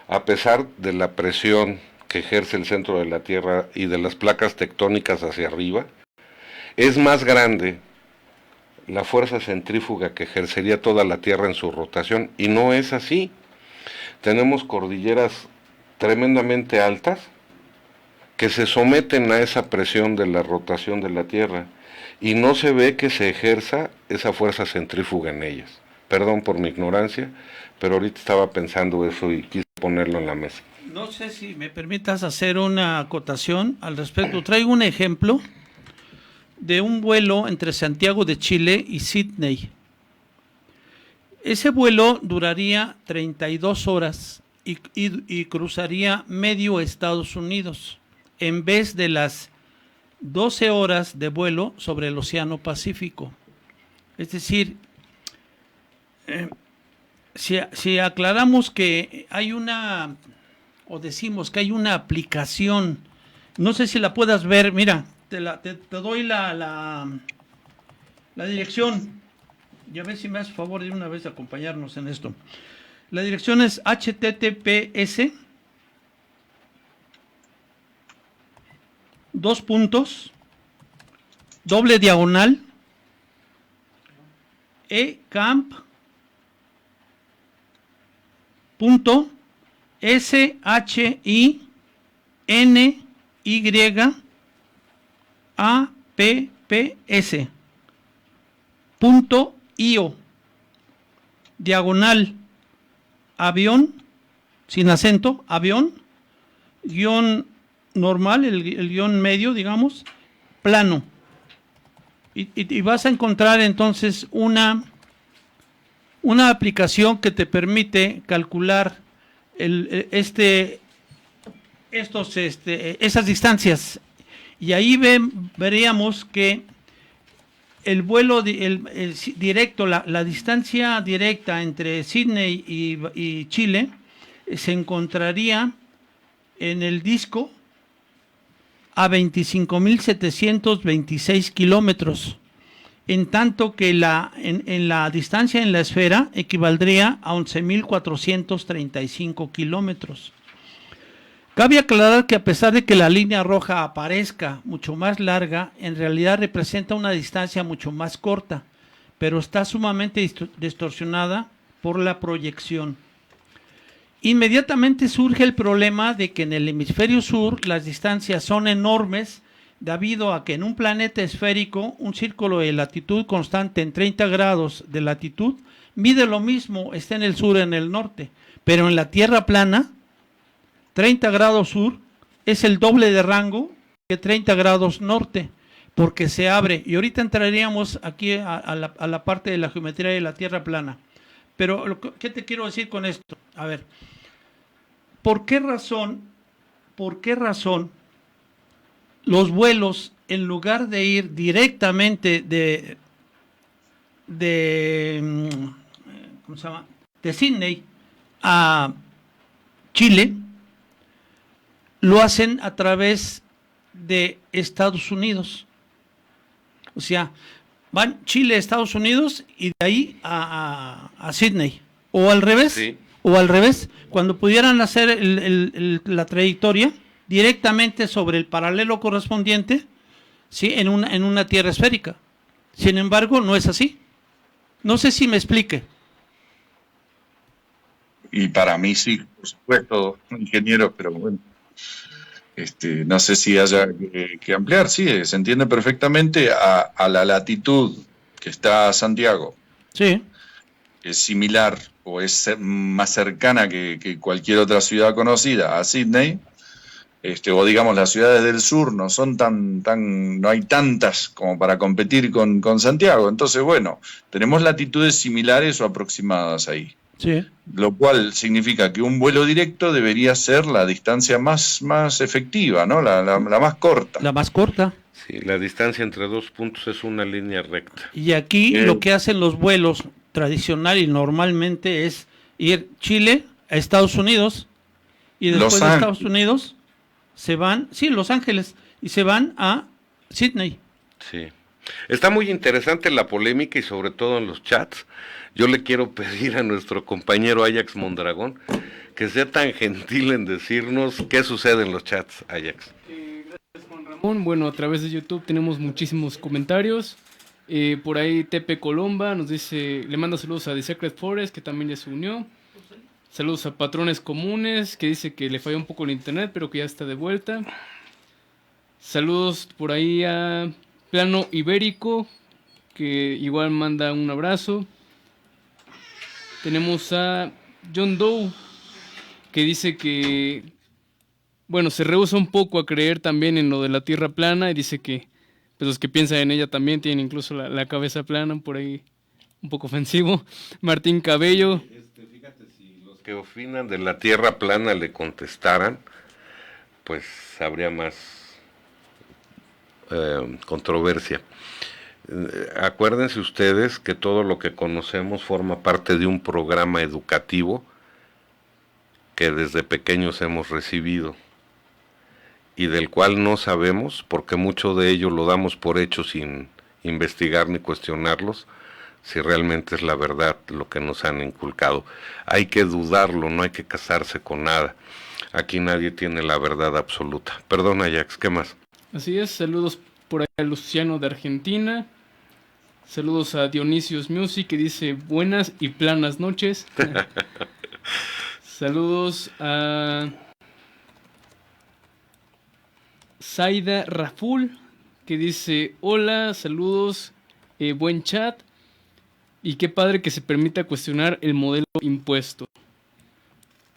a pesar de la presión que ejerce el centro de la Tierra y de las placas tectónicas hacia arriba. Es más grande la fuerza centrífuga que ejercería toda la Tierra en su rotación, y no es así. Tenemos cordilleras tremendamente altas que se someten a esa presión de la rotación de la Tierra y no se ve que se ejerza esa fuerza centrífuga en ellas. Perdón por mi ignorancia, pero ahorita estaba pensando eso y quise ponerlo en la mesa. No sé si me permitas hacer una acotación al respecto. Traigo un ejemplo de un vuelo entre Santiago de Chile y Sydney. Ese vuelo duraría 32 horas y cruzaría medio Estados Unidos en vez de las 12 horas de vuelo sobre el Océano Pacífico. Es decir, si aclaramos que hay una, o decimos que hay una aplicación, no sé si la puedas ver, mira, te doy la dirección, y a ver si me haces favor de una vez de acompañarnos en esto. La dirección es https ecamp.shinyaapps.io diagonal avión, sin acento, avión, guión normal, el guión medio, digamos, plano. Y vas a encontrar entonces una aplicación que te permite calcular esas distancias. Y ahí veríamos que el vuelo directo, la distancia directa entre Sydney y Chile se encontraría en el disco a 25.726 kilómetros, en tanto que en la distancia en la esfera equivaldría a 11.435 kilómetros. Cabe aclarar que a pesar de que la línea roja aparezca mucho más larga, en realidad representa una distancia mucho más corta, pero está sumamente distorsionada por la proyección. Inmediatamente surge el problema de que en el hemisferio sur las distancias son enormes, debido a que en un planeta esférico un círculo de latitud constante en 30 grados de latitud mide lo mismo, esté en el sur o en el norte, pero en la Tierra plana 30 grados sur es el doble de rango que 30 grados norte, porque se abre. Y ahorita entraríamos aquí a la parte de la geometría de la Tierra plana. Pero, ¿qué te quiero decir con esto? A ver, ¿por qué razón los vuelos, en lugar de ir directamente de Sydney a Chile, lo hacen a través de Estados Unidos? O sea, van Chile a Estados Unidos y de ahí a Sydney. O al revés, sí. O al revés, cuando pudieran hacer la trayectoria directamente sobre el paralelo correspondiente, ¿sí? en una Tierra esférica. Sin embargo, no es así. No sé si me explique. Y para mí sí, por supuesto, ingeniero, pero bueno. No sé si haya que ampliar, sí, se entiende perfectamente a la latitud que está Santiago. Sí. Es similar o es más cercana que cualquier otra ciudad conocida a Sydney, o digamos las ciudades del sur no son no hay tantas como para competir con Santiago. Entonces, bueno, tenemos latitudes similares o aproximadas ahí. Sí. Lo cual significa que un vuelo directo debería ser la distancia más efectiva, ¿no? La más corta. La más corta. Sí, la distancia entre dos puntos es una línea recta. Y aquí lo que hacen los vuelos tradicional y normalmente es ir Chile a Estados Unidos y después de Estados Unidos se van, sí, Los Ángeles, y se van a Sydney. Sí. Está muy interesante la polémica y sobre todo en los chats. Yo le quiero pedir a nuestro compañero Ajax Mondragón que sea tan gentil en decirnos qué sucede en los chats, Ajax. Gracias, Juan Ramón. Bueno, a través de YouTube tenemos muchísimos comentarios. Por ahí Tepe Colomba nos dice, le manda saludos a The Secret Forest, que también ya se unió. Saludos a Patrones Comunes, que dice que le falló un poco el internet, pero que ya está de vuelta. Saludos por ahí a Plano Ibérico, que igual manda un abrazo. Tenemos a John Doe, que dice que, bueno, se rehúsa un poco a creer también en lo de la Tierra plana y dice que pues, los que piensan en ella también tienen incluso la cabeza plana, por ahí un poco ofensivo. Martín Cabello. Fíjate, si los que opinan de la Tierra plana le contestaran, pues habría más controversia. Acuérdense ustedes que todo lo que conocemos forma parte de un programa educativo que desde pequeños hemos recibido y del cual no sabemos, porque mucho de ello lo damos por hecho sin investigar ni cuestionarlos, si realmente es la verdad lo que nos han inculcado. Hay que dudarlo, no hay que casarse con nada. Aquí nadie tiene la verdad absoluta. Perdón, Ajax, ¿qué más? Así es, saludos por ahí a Luciano de Argentina. Saludos a Dionisios Music, que dice buenas y planas noches. Saludos a Zaida Raful, que dice hola, saludos, buen chat. Y qué padre que se permita cuestionar el modelo impuesto.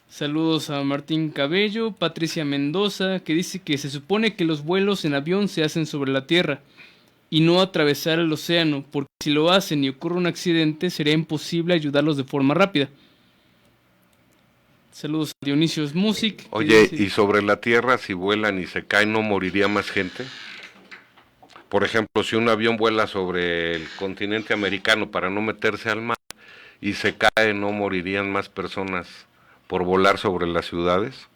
Saludos a Martín Cabello, Patricia Mendoza, que dice que se supone que los vuelos en avión se hacen sobre la Tierra y no atravesar el océano, porque si lo hacen y ocurre un accidente, sería imposible ayudarlos de forma rápida. Saludos a Dionisios Music. Oye, dice, ¿y sobre la Tierra, si vuelan y se caen, no moriría más gente? Por ejemplo, si un avión vuela sobre el continente americano para no meterse al mar y se cae, ¿no morirían más personas por volar sobre las ciudades?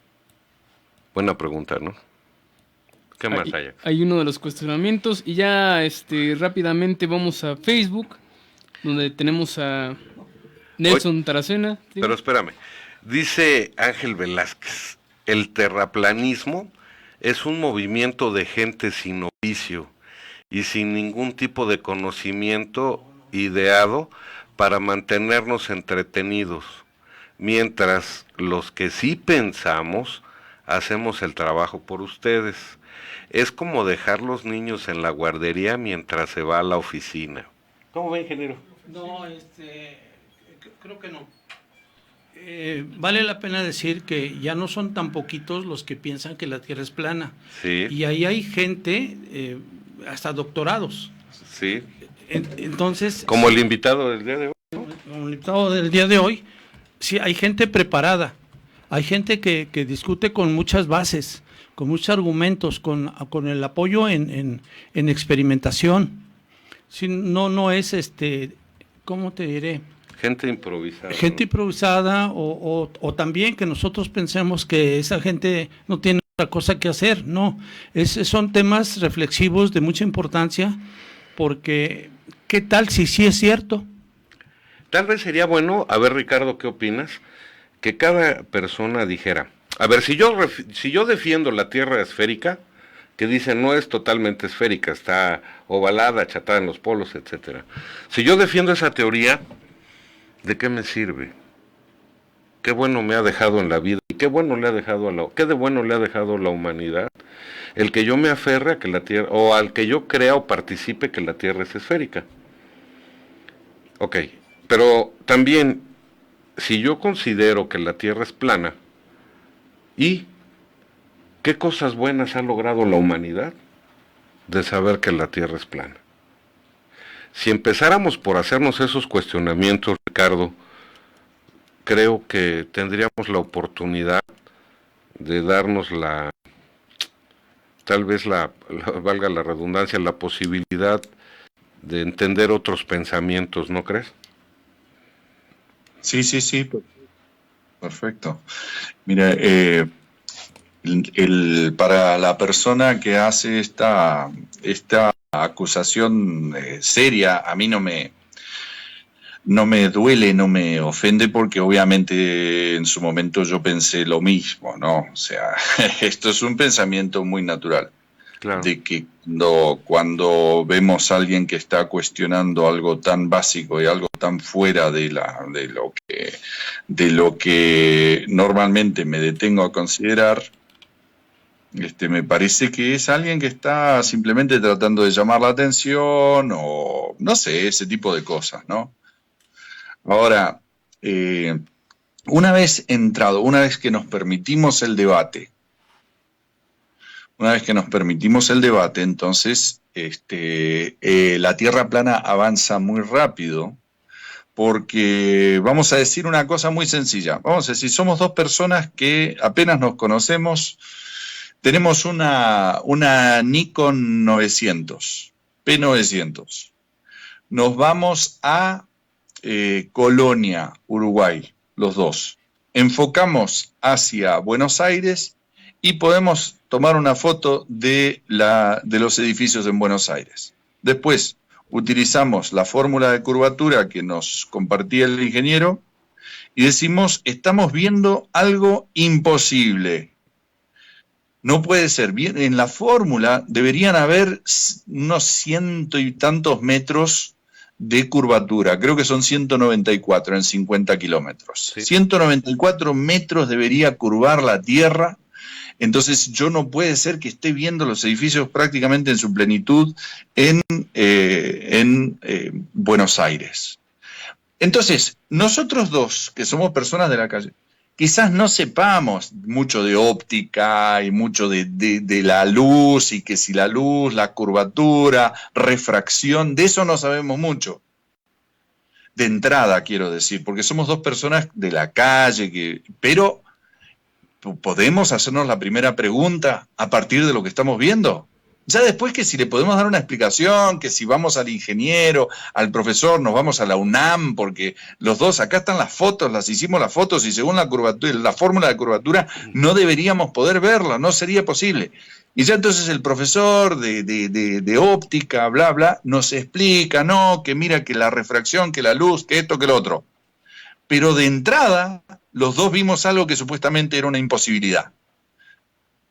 Buena pregunta, ¿no? ¿Qué más hay? Hay uno de los cuestionamientos y ya rápidamente vamos a Facebook, donde tenemos a Nelson Taracena. Pero espérame, dice Ángel Velázquez, el terraplanismo es un movimiento de gente sin oficio y sin ningún tipo de conocimiento ideado para mantenernos entretenidos, mientras los que sí pensamos hacemos el trabajo por ustedes. Es como dejar los niños en la guardería mientras se va a la oficina. ¿Cómo ve, ingeniero? No, creo que no. Vale la pena decir que ya no son tan poquitos los que piensan que la Tierra es plana. Sí. Y ahí hay gente, hasta doctorados. Sí. Entonces... Como el invitado del día de hoy, ¿no? Como el invitado del día de hoy, sí, hay gente preparada. Hay gente que discute con muchas bases, con muchos argumentos, con el apoyo en experimentación. Sí, no es, ¿cómo te diré? Gente improvisada. Gente improvisada o también que nosotros pensemos que esa gente no tiene otra cosa que hacer. No, son temas reflexivos de mucha importancia porque ¿qué tal si sí es cierto? Tal vez sería bueno, a ver Ricardo, ¿qué opinas? Que cada persona dijera, a ver, si yo defiendo la Tierra esférica, que dicen no es totalmente esférica, está ovalada, achatada en los polos, etcétera. Si yo defiendo esa teoría, ¿de qué me sirve? ¿Qué bueno me ha dejado en la vida? ¿Y qué de bueno le ha dejado a la humanidad? El que yo me aferre a que la Tierra, o al que yo crea o participe que la Tierra es esférica. Ok, pero también, si yo considero que la Tierra es plana, ¿y qué cosas buenas ha logrado la humanidad de saber que la Tierra es plana? Si empezáramos por hacernos esos cuestionamientos, Ricardo, creo que tendríamos la oportunidad de darnos tal vez valga la redundancia, la posibilidad de entender otros pensamientos, ¿no crees? Sí, perfecto. Mira, para la persona que hace esta acusación seria, a mí no me duele, no me ofende, porque obviamente en su momento yo pensé lo mismo, ¿no? O sea, esto es un pensamiento muy natural. Claro. De que cuando vemos a alguien que está cuestionando algo tan básico y algo tan fuera de lo que normalmente me detengo a considerar, Me parece que es alguien que está simplemente tratando de llamar la atención o, no sé, ese tipo de cosas, ¿no? Ahora, una vez entrado, una vez que nos permitimos el debate, entonces la Tierra plana avanza muy rápido, porque vamos a decir una cosa muy sencilla. Vamos a decir, somos dos personas que apenas nos conocemos. Tenemos una Nikon 900, P900. Nos vamos a Colonia, Uruguay, los dos. Enfocamos hacia Buenos Aires y podemos tomar una foto de los edificios en Buenos Aires. Después utilizamos la fórmula de curvatura que nos compartía el ingeniero y decimos, estamos viendo algo imposible. No puede ser. Bien, en la fórmula deberían haber unos 100 y tantos metros de curvatura. Creo que son 194 en 50 kilómetros. Sí. 194 metros debería curvar la Tierra. Entonces yo no puede ser que esté viendo los edificios prácticamente en su plenitud en Buenos Aires. Entonces, nosotros dos, que somos personas de la calle, quizás no sepamos mucho de óptica y mucho de la luz, y que si la luz, la curvatura, refracción, de eso no sabemos mucho. De entrada, quiero decir, porque somos dos personas de la calle, pero ¿podemos hacernos la primera pregunta a partir de lo que estamos viendo? Ya después, que si le podemos dar una explicación, que si vamos al ingeniero, al profesor, nos vamos a la UNAM, porque los dos, acá están las fotos, las hicimos las fotos, y según la curvatura, la fórmula de curvatura, no deberíamos poder verla, no sería posible. Y ya entonces el profesor de óptica, bla, bla, nos explica, no, que mira que la refracción, que la luz, que esto, que lo otro. Pero de entrada, los dos vimos algo que supuestamente era una imposibilidad.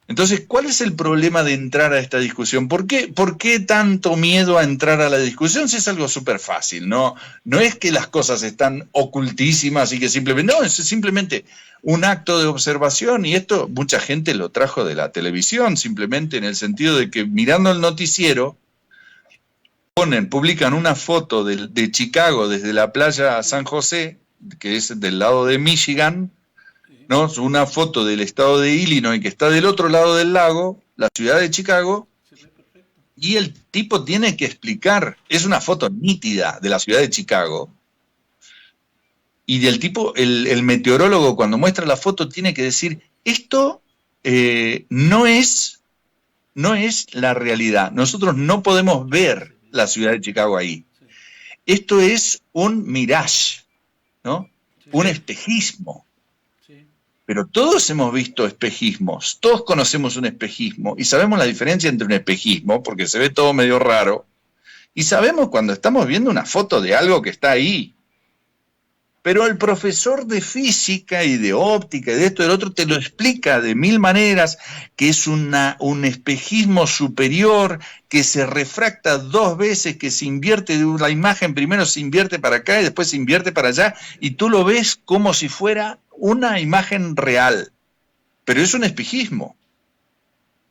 Entonces, ¿cuál es el problema de entrar a esta discusión? ¿Por qué tanto miedo a entrar a la discusión si es algo súper fácil? No es que las cosas están ocultísimas y que simplemente... No, es simplemente un acto de observación, y esto mucha gente lo trajo de la televisión, simplemente en el sentido de que mirando el noticiero, publican una foto de Chicago desde la playa San José, que es del lado de Michigan, ¿no? Una foto del estado de Illinois que está del otro lado del lago, la ciudad de Chicago, y el tipo tiene que explicar, es una foto nítida de la ciudad de Chicago, y del tipo, el meteorólogo cuando muestra la foto tiene que decir, esto no es la realidad, nosotros no podemos ver la ciudad de Chicago ahí, esto es un mirage, ¿no? Un espejismo. Pero todos hemos visto espejismos, todos conocemos un espejismo y sabemos la diferencia entre un espejismo, porque se ve todo medio raro, y sabemos cuando estamos viendo una foto de algo que está ahí. Pero el profesor de física y de óptica y de esto y del otro te lo explica de mil maneras, que es un espejismo superior, que se refracta dos veces, que se invierte, la imagen primero se invierte para acá y después se invierte para allá, y tú lo ves como si fuera una imagen real, pero es un espejismo.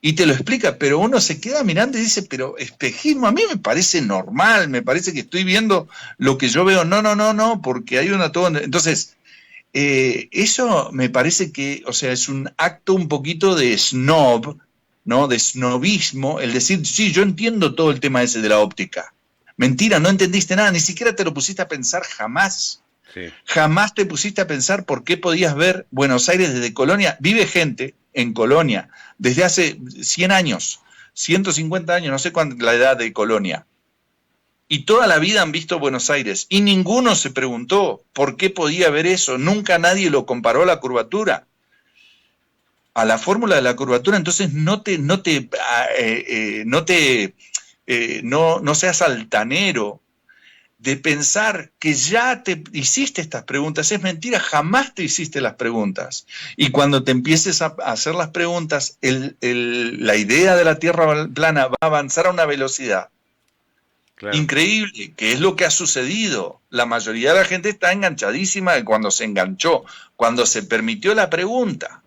Y te lo explica, pero uno se queda mirando y dice, pero espejismo, a mí me parece normal, me parece que estoy viendo lo que yo veo. No, porque hay una... Entonces, eso me parece que, o sea, es un acto un poquito de snob, ¿no? De snobismo, el decir, sí, yo entiendo todo el tema ese de la óptica. Mentira, no entendiste nada, ni siquiera te lo pusiste a pensar jamás. Sí. Jamás te pusiste a pensar por qué podías ver Buenos Aires desde Colonia. Vive gente en Colonia desde hace 100 años, 150 años, no sé cuánto la edad de Colonia. Y toda la vida han visto Buenos Aires. Y ninguno se preguntó por qué podía ver eso. Nunca nadie lo comparó a la curvatura. A la fórmula de la curvatura, entonces no seas altanero de pensar que ya te hiciste estas preguntas. Es mentira, jamás te hiciste las preguntas. Y cuando te empieces a hacer las preguntas, la idea de la Tierra plana va a avanzar a una velocidad increíble, que es lo que ha sucedido. La mayoría de la gente está enganchadísima de cuando se enganchó, cuando se permitió la pregunta.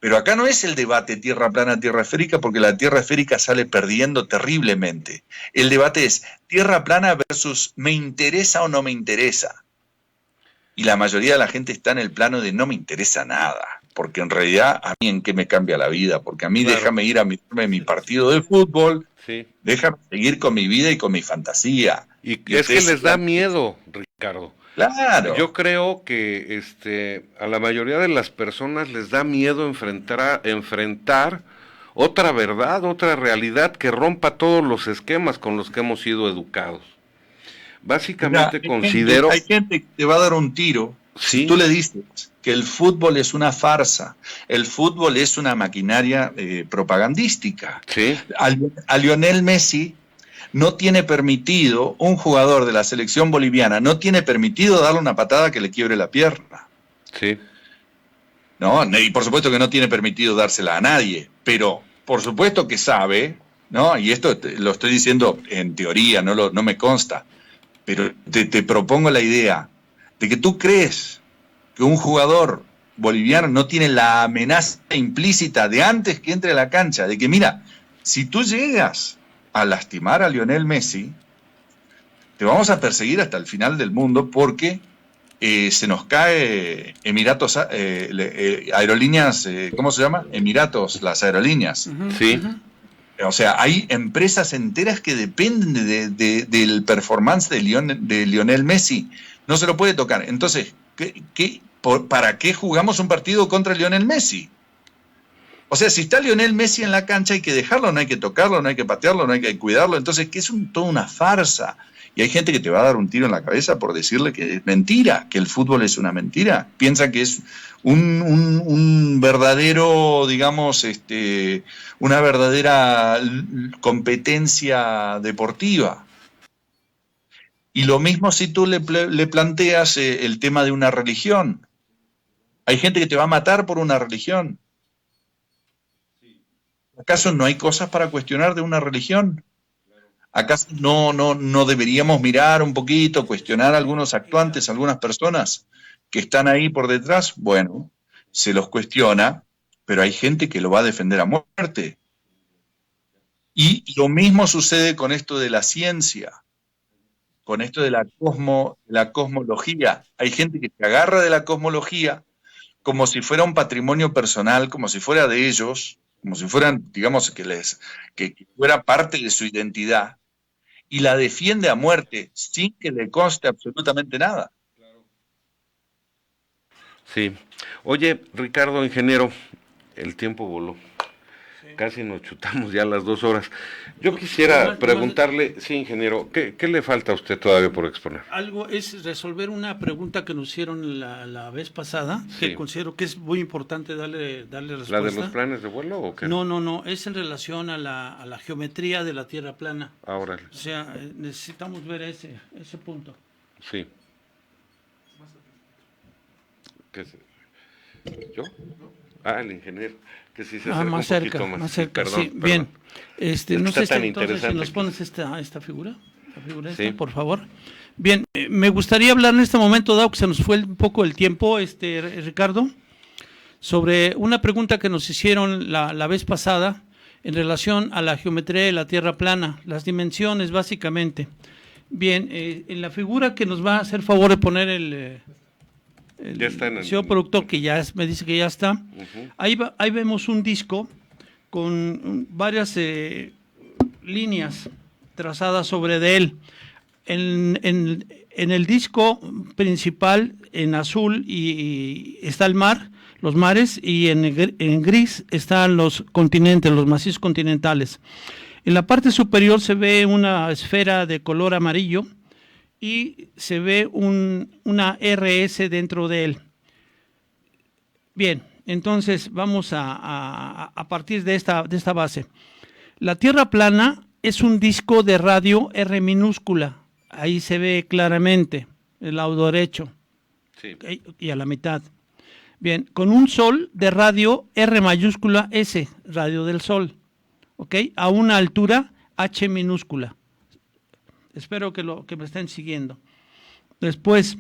Pero acá no es el debate tierra plana, tierra esférica, porque la tierra esférica sale perdiendo terriblemente. El debate es tierra plana versus ¿me interesa o no me interesa? Y la mayoría de la gente está en el plano de no me interesa nada, porque en realidad a mí en qué me cambia la vida, porque a mí déjame ir a mi partido de fútbol, déjame seguir con mi vida y con mi fantasía. Y es que les da miedo, Ricardo. Claro. Yo creo que a la mayoría de las personas les da miedo enfrentar otra verdad, otra realidad que rompa todos los esquemas con los que hemos sido educados. Básicamente considero... Hay gente que te va a dar un tiro si tú le dices que el fútbol es una farsa, el fútbol es una maquinaria propagandística. Sí. A Lionel Messi no tiene permitido, un jugador de la selección boliviana, no tiene permitido darle una patada que le quiebre la pierna. Sí. ¿No? Y por supuesto que no tiene permitido dársela a nadie, pero por supuesto que sabe, ¿no? Y esto lo estoy diciendo en teoría, no me consta, pero te propongo la idea de que tú crees que un jugador boliviano no tiene la amenaza implícita de antes que entre a la cancha, de que mira, si tú llegas a lastimar a Lionel Messi, te vamos a perseguir hasta el final del mundo porque se nos cae Emiratos, aerolíneas, ¿cómo se llama? Emiratos, las aerolíneas. Sí. O sea, hay empresas enteras que dependen del performance de Lionel Messi. No se lo puede tocar. Entonces, ¿para qué jugamos un partido contra Lionel Messi? O sea, si está Lionel Messi en la cancha hay que dejarlo, no hay que tocarlo, no hay que patearlo, no hay que cuidarlo. Entonces, que es toda una farsa. Y hay gente que te va a dar un tiro en la cabeza por decirle que es mentira, que el fútbol es una mentira. Piensan que es un verdadero, digamos, una verdadera competencia deportiva. Y lo mismo si tú le planteas el tema de una religión. Hay gente que te va a matar por una religión. ¿Acaso no hay cosas para cuestionar de una religión? ¿Acaso no deberíamos mirar un poquito, cuestionar a algunos actuantes, a algunas personas que están ahí por detrás? Bueno, se los cuestiona, pero hay gente que lo va a defender a muerte. Y lo mismo sucede con esto de la ciencia, con esto de la cosmología. Hay gente que se agarra de la cosmología como si fuera un patrimonio personal, como si fuera de ellos, como si fueran, digamos, que fuera parte de su identidad, y la defiende a muerte sin que le conste absolutamente nada. Sí. Oye, Ricardo, ingeniero, el tiempo voló. Casi nos chutamos ya las 2 horas. Yo quisiera preguntarle, sí, ingeniero, ¿qué le falta a usted todavía por exponer? Algo es resolver una pregunta que nos hicieron la vez pasada, que considero que es muy importante darle respuesta. ¿La de los planes de vuelo o qué? No, es en relación a la geometría de la Tierra plana. Ahora. O sea, necesitamos ver ese punto. Sí. ¿Qué es? ¿Yo? El ingeniero. Que si se más cerca, más cerca, perdón, sí, perdón. Bien. No sé entonces si nos pones esta figura, sí. Por favor. Bien, me gustaría hablar en este momento, dado que se nos fue un poco el tiempo, Ricardo, sobre una pregunta que nos hicieron la vez pasada en relación a la geometría de la Tierra plana, las dimensiones básicamente. Bien, en la figura que nos va a hacer favor de poner el señor productor, que ya me dice que ya está. Uh-huh. Ahí vemos un disco con varias líneas trazadas sobre de él. En el disco principal, en azul, y está el mar, los mares, y en gris están los continentes, los macizos continentales. En la parte superior se ve una esfera de color amarillo y se ve una RS dentro de él. Bien, entonces vamos a partir de esta base. La Tierra plana es un disco de radio R minúscula, ahí se ve claramente, el lado derecho, sí. Y a la mitad. Bien, con un sol de radio R mayúscula S, radio del sol, ¿ok? A una altura H minúscula. Espero que me estén siguiendo. Después,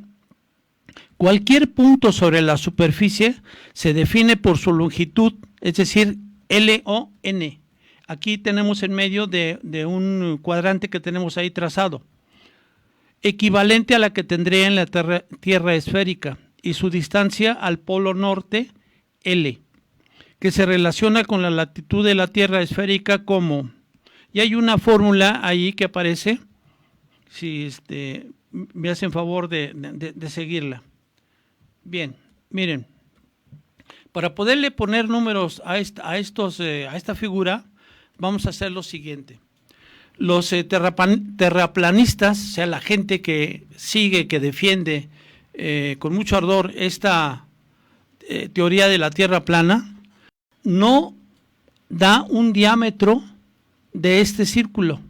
Cualquier punto sobre la superficie se define por su longitud, es decir, LON. Aquí tenemos en medio de un cuadrante que tenemos ahí trazado, equivalente a la que tendría en la tierra esférica, y su distancia al polo norte, L, que se relaciona con la latitud de la tierra esférica como, y hay una fórmula ahí que aparece, si me hacen favor de seguirla. Bien, miren, para poderle poner números a esta figura, vamos a hacer lo siguiente. Los terraplanistas, o sea, la gente que sigue, que defiende con mucho ardor esta teoría de la Tierra plana, no da un diámetro de este círculo.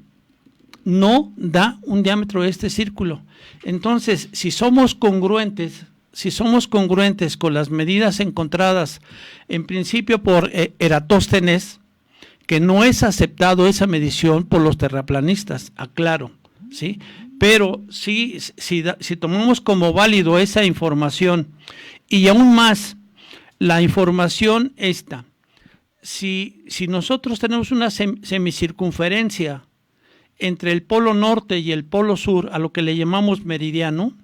No da un diámetro de este círculo. Entonces, si somos congruentes con las medidas encontradas en principio por Eratóstenes, que no es aceptado esa medición por los terraplanistas, aclaro, ¿sí? Pero si tomamos como válido esa información y aún más la información esta, si nosotros tenemos una semicircunferencia entre el polo norte y el polo sur, a lo que le llamamos meridiano,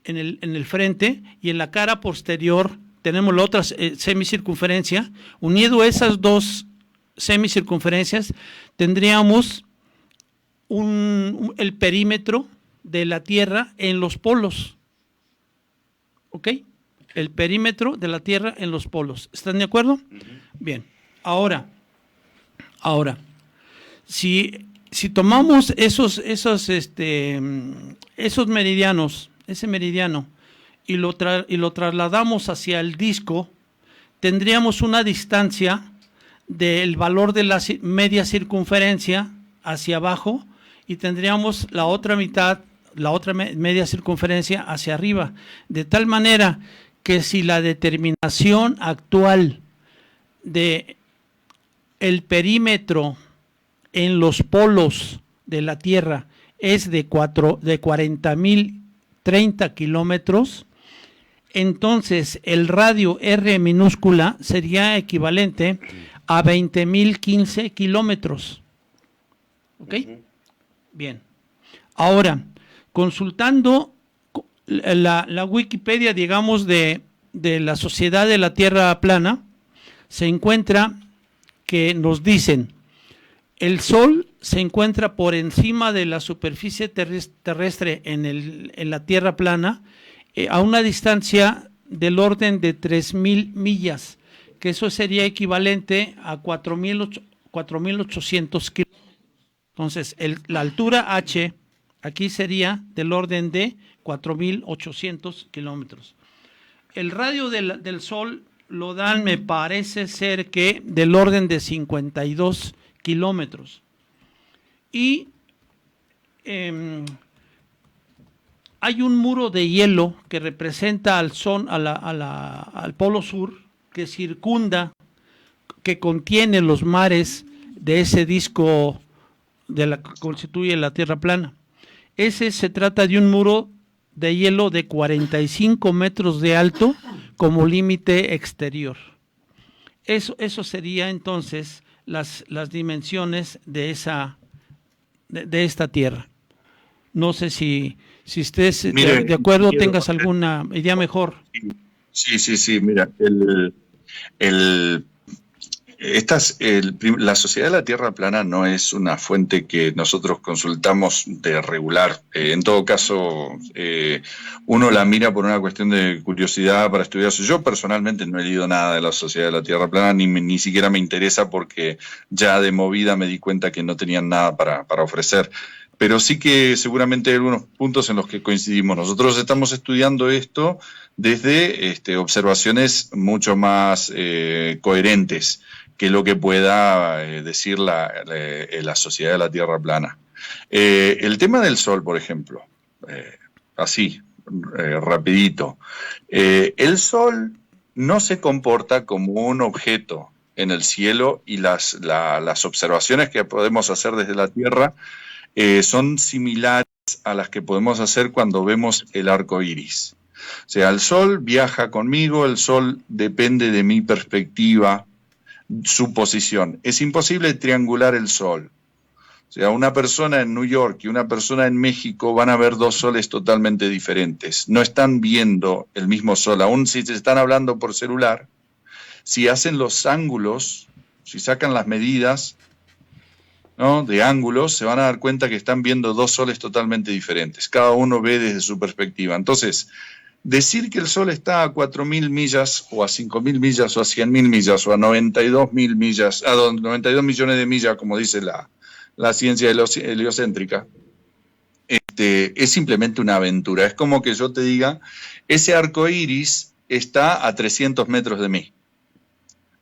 en el frente, y en la cara posterior tenemos la otra semicircunferencia, unido esas dos semicircunferencias, tendríamos el perímetro de la Tierra en los polos. ¿Ok? El perímetro de la Tierra en los polos. ¿Están de acuerdo? Bien. Ahora, si tomamos esos meridianos, ese meridiano, y lo trasladamos hacia el disco, tendríamos una distancia del valor de la media circunferencia hacia abajo, y tendríamos la otra mitad, la otra media circunferencia hacia arriba, de tal manera que si la determinación actual de el perímetro en los polos de la Tierra es de 40.030 kilómetros, entonces el radio R minúscula sería equivalente a 20.015 kilómetros. ¿Ok? Bien. Ahora, consultando la Wikipedia, digamos, de la Sociedad de la Tierra Plana, se encuentra que nos dicen: el Sol se encuentra por encima de la superficie terrestre en la Tierra plana a una distancia del orden de 3.000 millas, que eso sería equivalente a 4.800 kilómetros. Entonces, la altura H aquí sería del orden de 4.800 kilómetros. El radio del Sol lo dan, me parece ser que del orden de 52 kilómetros. Y hay un muro de hielo que representa al Sol, al polo sur, que circunda, que contiene los mares de ese disco que constituye la Tierra plana. Se trata de un muro de hielo de 45 metros de alto como límite exterior. Eso sería entonces las dimensiones de esta Tierra. No sé si estés de acuerdo, tengas alguna idea mejor. Sí, mira, la Sociedad de la Tierra Plana no es una fuente que nosotros consultamos de regular. En todo caso, uno la mira por una cuestión de curiosidad para estudiarse. Yo personalmente no he leído nada de la Sociedad de la Tierra Plana, ni siquiera me interesa, porque ya de movida me di cuenta que no tenían nada para ofrecer. Pero sí que seguramente hay algunos puntos en los que coincidimos. Nosotros estamos estudiando esto desde observaciones mucho más coherentes que lo que pueda decir la Sociedad de la Tierra Plana. El tema del Sol, por ejemplo, rapidito. El Sol no se comporta como un objeto en el cielo, y las observaciones que podemos hacer desde la Tierra son similares a las que podemos hacer cuando vemos el arco iris. O sea, el sol viaja conmigo, el sol depende de mi perspectiva, su posición. Es imposible triangular el sol. O sea, una persona en New York y una persona en México van a ver dos soles totalmente diferentes. No están viendo el mismo sol, aun si se están hablando por celular. Si hacen los ángulos, si sacan las medidas, ¿no?, de ángulos, se van a dar cuenta que están viendo dos soles totalmente diferentes. Cada uno ve desde su perspectiva. Entonces, decir que el sol está a 4.000 millas, o a 5.000 millas, o a 100.000 millas, o a 92.000 millas, a 92 millones de millas, como dice la ciencia heliocéntrica, es simplemente una aventura. Es como que yo te diga, ese arco iris está a 300 metros de mí.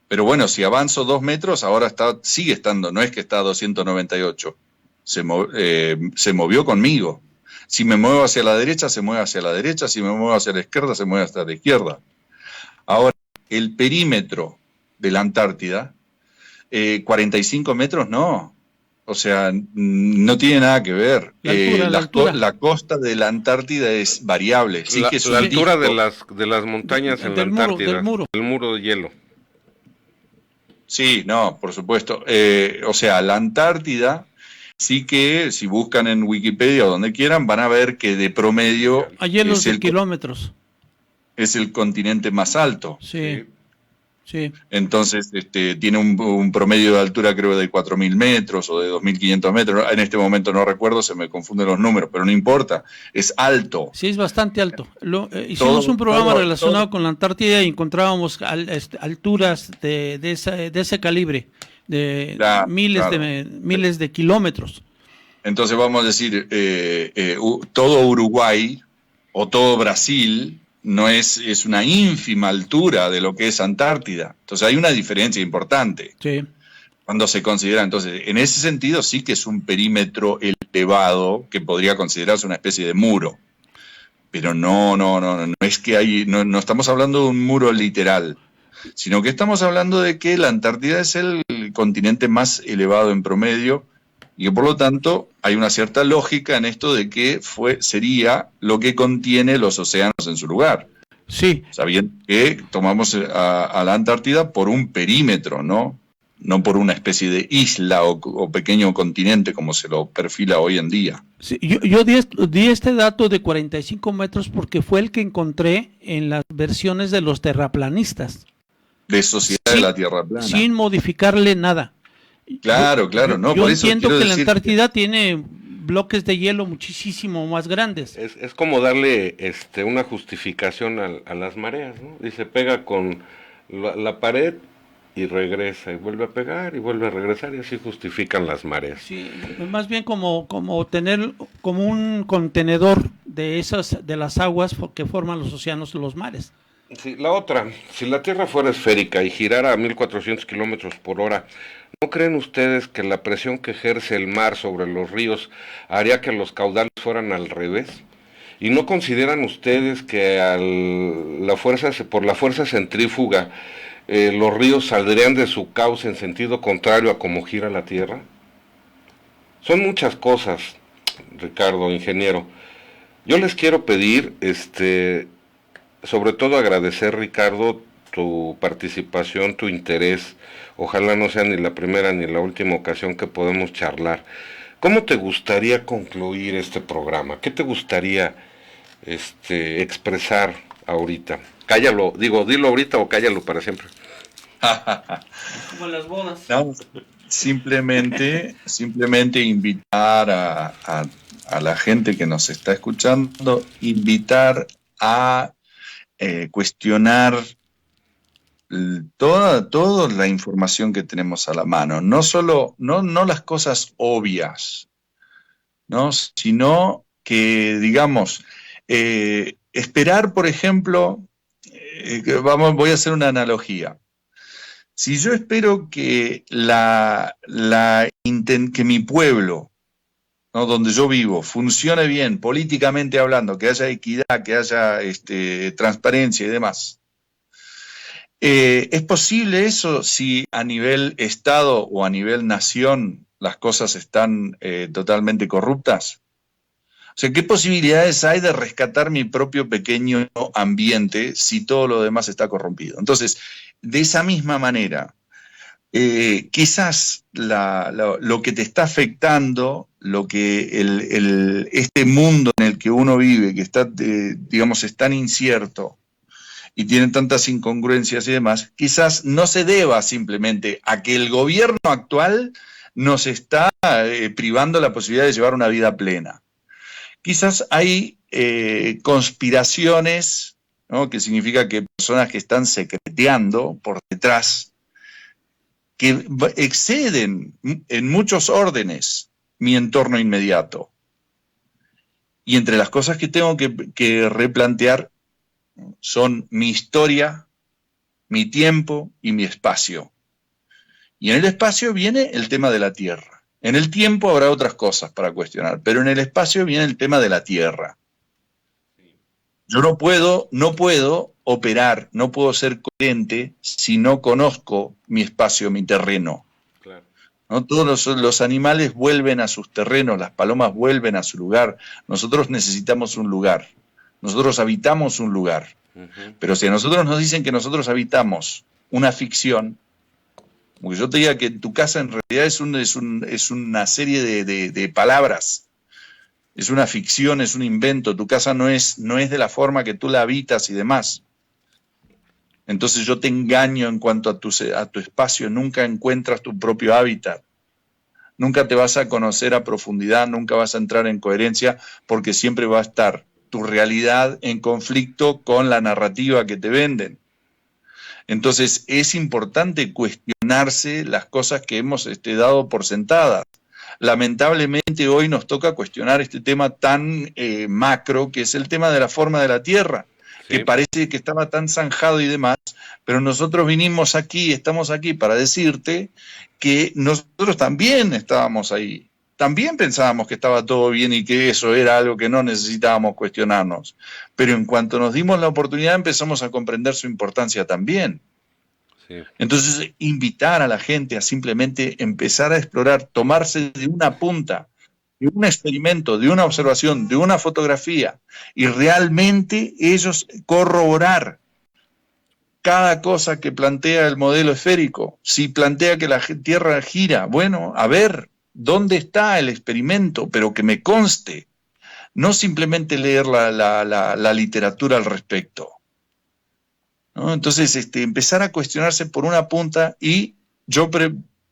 Pero bueno, si avanzo 2 metros, ahora sigue estando, no es que está a 298. Se movió conmigo. Si me muevo hacia la derecha, se mueve hacia la derecha. Si me muevo hacia la izquierda, se mueve hacia la izquierda. Ahora, el perímetro de la Antártida, 45 metros no. O sea, no tiene nada que ver. La costa de la Antártida es variable. Sí, que es la altura de las montañas en la Antártida. Del muro de hielo. Sí, no, por supuesto. O sea, la Antártida, sí que si buscan en Wikipedia o donde quieran, van a ver que de promedio... Hay hielos de kilómetros. Es el continente más alto. Sí. Sí. Entonces, tiene un promedio de altura, creo, de 4.000 metros o de 2.500 metros. En este momento no recuerdo, se me confunden los números, pero no importa. Es alto. Sí, es bastante alto. Hicimos un programa relacionado con la Antártida y encontrábamos alturas de ese calibre, de miles de kilómetros. Entonces, vamos a decir, todo Uruguay o todo Brasil... no es una ínfima altura de lo que es Antártida. Entonces hay una diferencia importante. Sí. Cuando se considera, entonces, en ese sentido sí que es un perímetro elevado que podría considerarse una especie de muro. Pero no es que no estamos hablando de un muro literal, sino que estamos hablando de que la Antártida es el continente más elevado en promedio y que por lo tanto hay una cierta lógica en esto de que sería lo que contiene los océanos en su lugar. Sí. Sabiendo que tomamos a la Antártida por un perímetro, no por una especie de isla o pequeño continente como se lo perfila hoy en día. Sí, yo di este dato de 45 metros porque fue el que encontré en las versiones de los terraplanistas. De Sociedad de la Tierra Plana. Sin modificarle nada. Claro, no, yo por eso entiendo que la Antártida tiene bloques de hielo muchísimo más grandes. Es como darle una justificación a las mareas, ¿no? Dice, pega con la pared y regresa, y vuelve a pegar, y vuelve a regresar, y así justifican las mareas. Sí, más bien como tener como un contenedor de las aguas que forman los océanos y los mares. Sí, la otra, si la Tierra fuera esférica y girara a 1.400 kilómetros por hora, ¿no creen ustedes que la presión que ejerce el mar sobre los ríos haría que los caudales fueran al revés? ¿Y no consideran ustedes que por la fuerza centrífuga los ríos saldrían de su cauce en sentido contrario a cómo gira la Tierra? Son muchas cosas, Ricardo, ingeniero. Yo les quiero pedir, sobre todo agradecer, Ricardo, tu participación, tu interés. Ojalá no sea ni la primera ni la última ocasión que podemos charlar. ¿Cómo te gustaría concluir este programa? ¿Qué te gustaría expresar ahorita? Cállalo, dilo ahorita o cállalo para siempre. Como en las bodas. No, simplemente invitar a la gente que nos está escuchando, invitar a cuestionar toda la información que tenemos a la mano, no las cosas obvias, ¿no? Sino que, digamos, esperar, por ejemplo, voy a hacer una analogía. Si yo espero que que mi pueblo, ¿no?, donde yo vivo, funcione bien, políticamente hablando, que haya equidad, que haya transparencia y demás. ¿Es posible eso si a nivel Estado o a nivel nación las cosas están totalmente corruptas? O sea, ¿qué posibilidades hay de rescatar mi propio pequeño ambiente si todo lo demás está corrompido? Entonces, de esa misma manera, quizás lo que te está afectando, lo que este mundo en el que uno vive, que está, digamos, es tan incierto y tiene tantas incongruencias y demás, quizás no se deba simplemente a que el gobierno actual nos está privando la posibilidad de llevar una vida plena. Quizás hay conspiraciones, ¿no? Que significa que personas que están secreteando por detrás, que exceden en muchos órdenes mi entorno inmediato. Y entre las cosas que tengo que replantear son mi historia, mi tiempo y mi espacio. Y en el espacio viene el tema de la tierra. En el tiempo habrá otras cosas para cuestionar, pero en el espacio viene el tema de la tierra. Yo no puedo operar, no puedo ser coherente si no conozco mi espacio, mi terreno. Claro. ¿No? Todos los animales vuelven a sus terrenos, las palomas vuelven a su lugar. Nosotros necesitamos un lugar. Nosotros habitamos un lugar. Pero si a nosotros nos dicen que nosotros habitamos una ficción, porque yo te diga que tu casa en realidad es una serie de palabras, es una ficción, es un invento, tu casa no es de la forma que tú la habitas y demás. Entonces yo te engaño en cuanto a tu espacio, nunca encuentras tu propio hábitat, nunca te vas a conocer a profundidad, nunca vas a entrar en coherencia, porque siempre va a estar tu realidad en conflicto con la narrativa que te venden. Entonces es importante cuestionarse las cosas que hemos dado por sentadas. Lamentablemente hoy nos toca cuestionar este tema tan macro, que es el tema de la forma de la Tierra, sí, que parece que estaba tan zanjado y demás, pero nosotros vinimos aquí, estamos aquí para decirte que nosotros también estábamos ahí. También pensábamos que estaba todo bien y que eso era algo que no necesitábamos cuestionarnos. Pero en cuanto nos dimos la oportunidad empezamos a comprender su importancia también. Sí. Entonces, invitar a la gente a simplemente empezar a explorar, tomarse de una punta, de un experimento, de una observación, de una fotografía, y realmente ellos corroborar cada cosa que plantea el modelo esférico. Si plantea que la Tierra gira, bueno, a ver, ¿dónde está el experimento? Pero que me conste, no simplemente leer la literatura al respecto, ¿no? Entonces, empezar a cuestionarse por una punta, y yo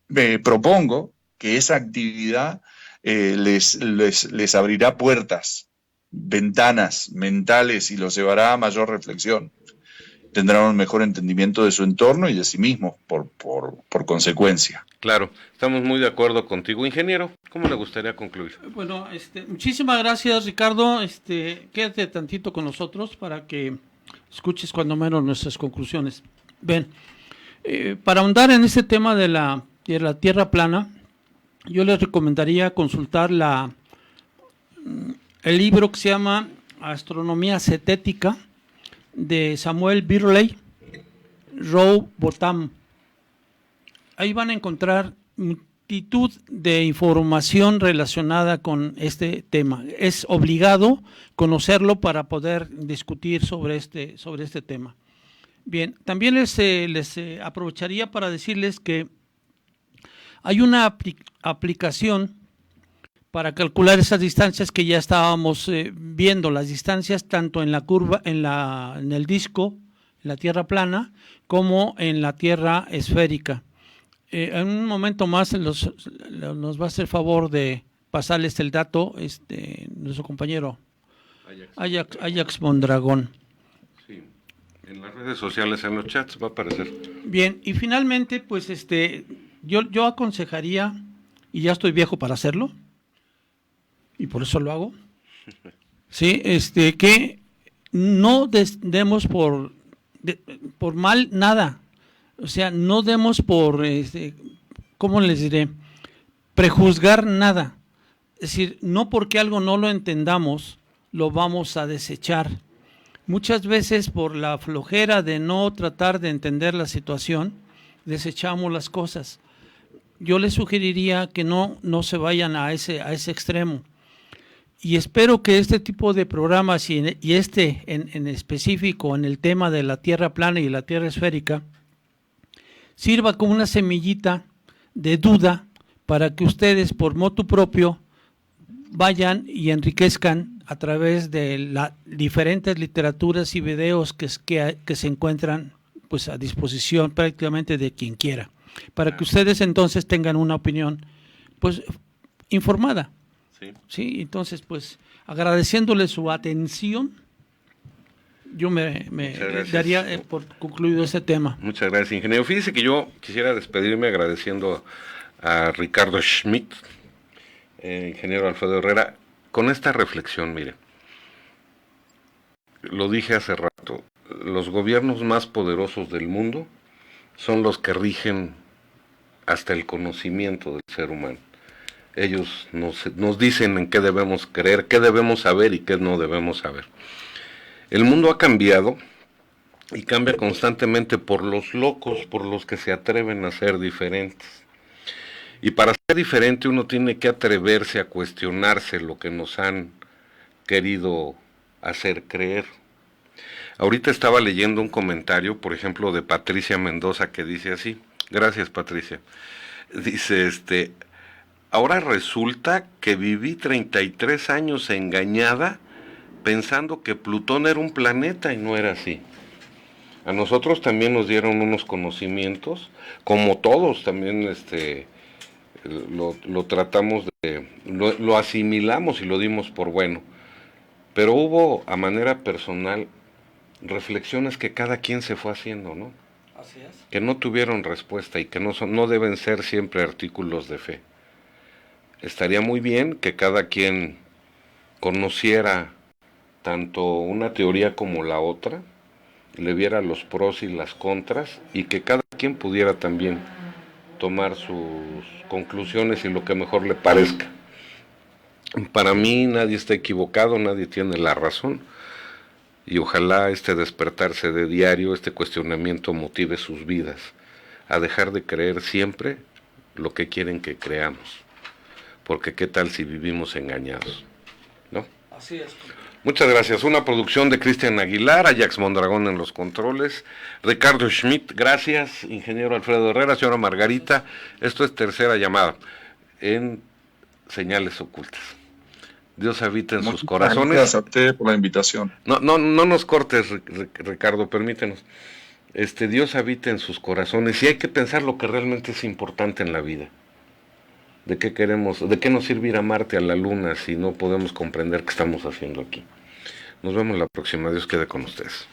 me propongo que esa actividad les abrirá puertas, ventanas mentales, y los llevará a mayor reflexión. Tendrán un mejor entendimiento de su entorno y de sí mismos por consecuencia. Claro, estamos muy de acuerdo contigo. Ingeniero, ¿cómo le gustaría concluir? Bueno, muchísimas gracias, Ricardo. Quédate tantito con nosotros para que escuches cuando menos nuestras conclusiones. Ven, para ahondar en este tema de la Tierra plana, yo les recomendaría consultar el libro que se llama Astronomía Cetética, de Samuel Birley, Row Botham. Ahí van a encontrar multitud de información relacionada con este tema. Es obligado conocerlo para poder discutir sobre este tema. Bien, también les aprovecharía para decirles que hay una aplicación para calcular esas distancias que ya estábamos viendo, las distancias tanto en la curva, en el disco, en la Tierra plana, como en la Tierra esférica. En un momento más nos va a hacer favor de pasarles el dato nuestro compañero Ajax Mondragón. Sí, en las redes sociales, en los chats va a aparecer. Bien, y finalmente, pues yo aconsejaría, y ya estoy viejo para hacerlo, y por eso lo hago, sí, que no demos por mal nada. O sea, no demos por, ¿cómo les diré? Prejuzgar nada. Es decir, no porque algo no lo entendamos, lo vamos a desechar. Muchas veces por la flojera de no tratar de entender la situación, desechamos las cosas. Yo les sugeriría que no se vayan a ese extremo. Y espero que este tipo de programas y este en específico en el tema de la Tierra plana y la Tierra esférica sirva como una semillita de duda para que ustedes por motu propio vayan y enriquezcan a través de las diferentes literaturas y videos que se encuentran pues a disposición prácticamente de quien quiera, para que ustedes entonces tengan una opinión pues informada. Sí, entonces pues agradeciéndole su atención, yo me daría por concluido este tema. Muchas gracias, ingeniero. Fíjese que yo quisiera despedirme agradeciendo a Ricardo Schmidt, ingeniero Alfredo Herrera, con esta reflexión. Mire, lo dije hace rato, los gobiernos más poderosos del mundo son los que rigen hasta el conocimiento del ser humano. Ellos nos dicen en qué debemos creer, qué debemos saber y qué no debemos saber. El mundo ha cambiado y cambia constantemente por los locos, por los que se atreven a ser diferentes. Y para ser diferente uno tiene que atreverse a cuestionarse lo que nos han querido hacer creer. Ahorita estaba leyendo un comentario, por ejemplo, de Patricia Mendoza, que dice así. Gracias, Patricia. Dice, ahora resulta que viví 33 años engañada pensando que Plutón era un planeta y no era así. A nosotros también nos dieron unos conocimientos, como todos también lo tratamos lo asimilamos y lo dimos por bueno. Pero hubo a manera personal reflexiones que cada quien se fue haciendo, ¿no? Así es. Que no tuvieron respuesta y que no deben ser siempre artículos de fe. Estaría muy bien que cada quien conociera tanto una teoría como la otra, le viera los pros y las contras, y que cada quien pudiera también tomar sus conclusiones y lo que mejor le parezca. Para mí nadie está equivocado, nadie tiene la razón, y ojalá este despertarse de diario, este cuestionamiento motive sus vidas a dejar de creer siempre lo que quieren que creamos, porque qué tal si vivimos engañados, ¿no? Así es. Muchas gracias. Una producción de Cristian Aguilar, Ajax Mondragón en los controles, Ricardo Schmidt, gracias, ingeniero Alfredo Herrera, señora Margarita. Esto es Tercera Llamada en Señales Ocultas. Dios habita en sus corazones. Gracias a usted por la invitación. No nos cortes, Ricardo, permítenos. Dios habita en sus corazones y hay que pensar lo que realmente es importante en la vida. ¿De qué queremos, de qué nos sirve ir a Marte, a la Luna, si no podemos comprender qué estamos haciendo aquí? Nos vemos la próxima. Dios quede con ustedes.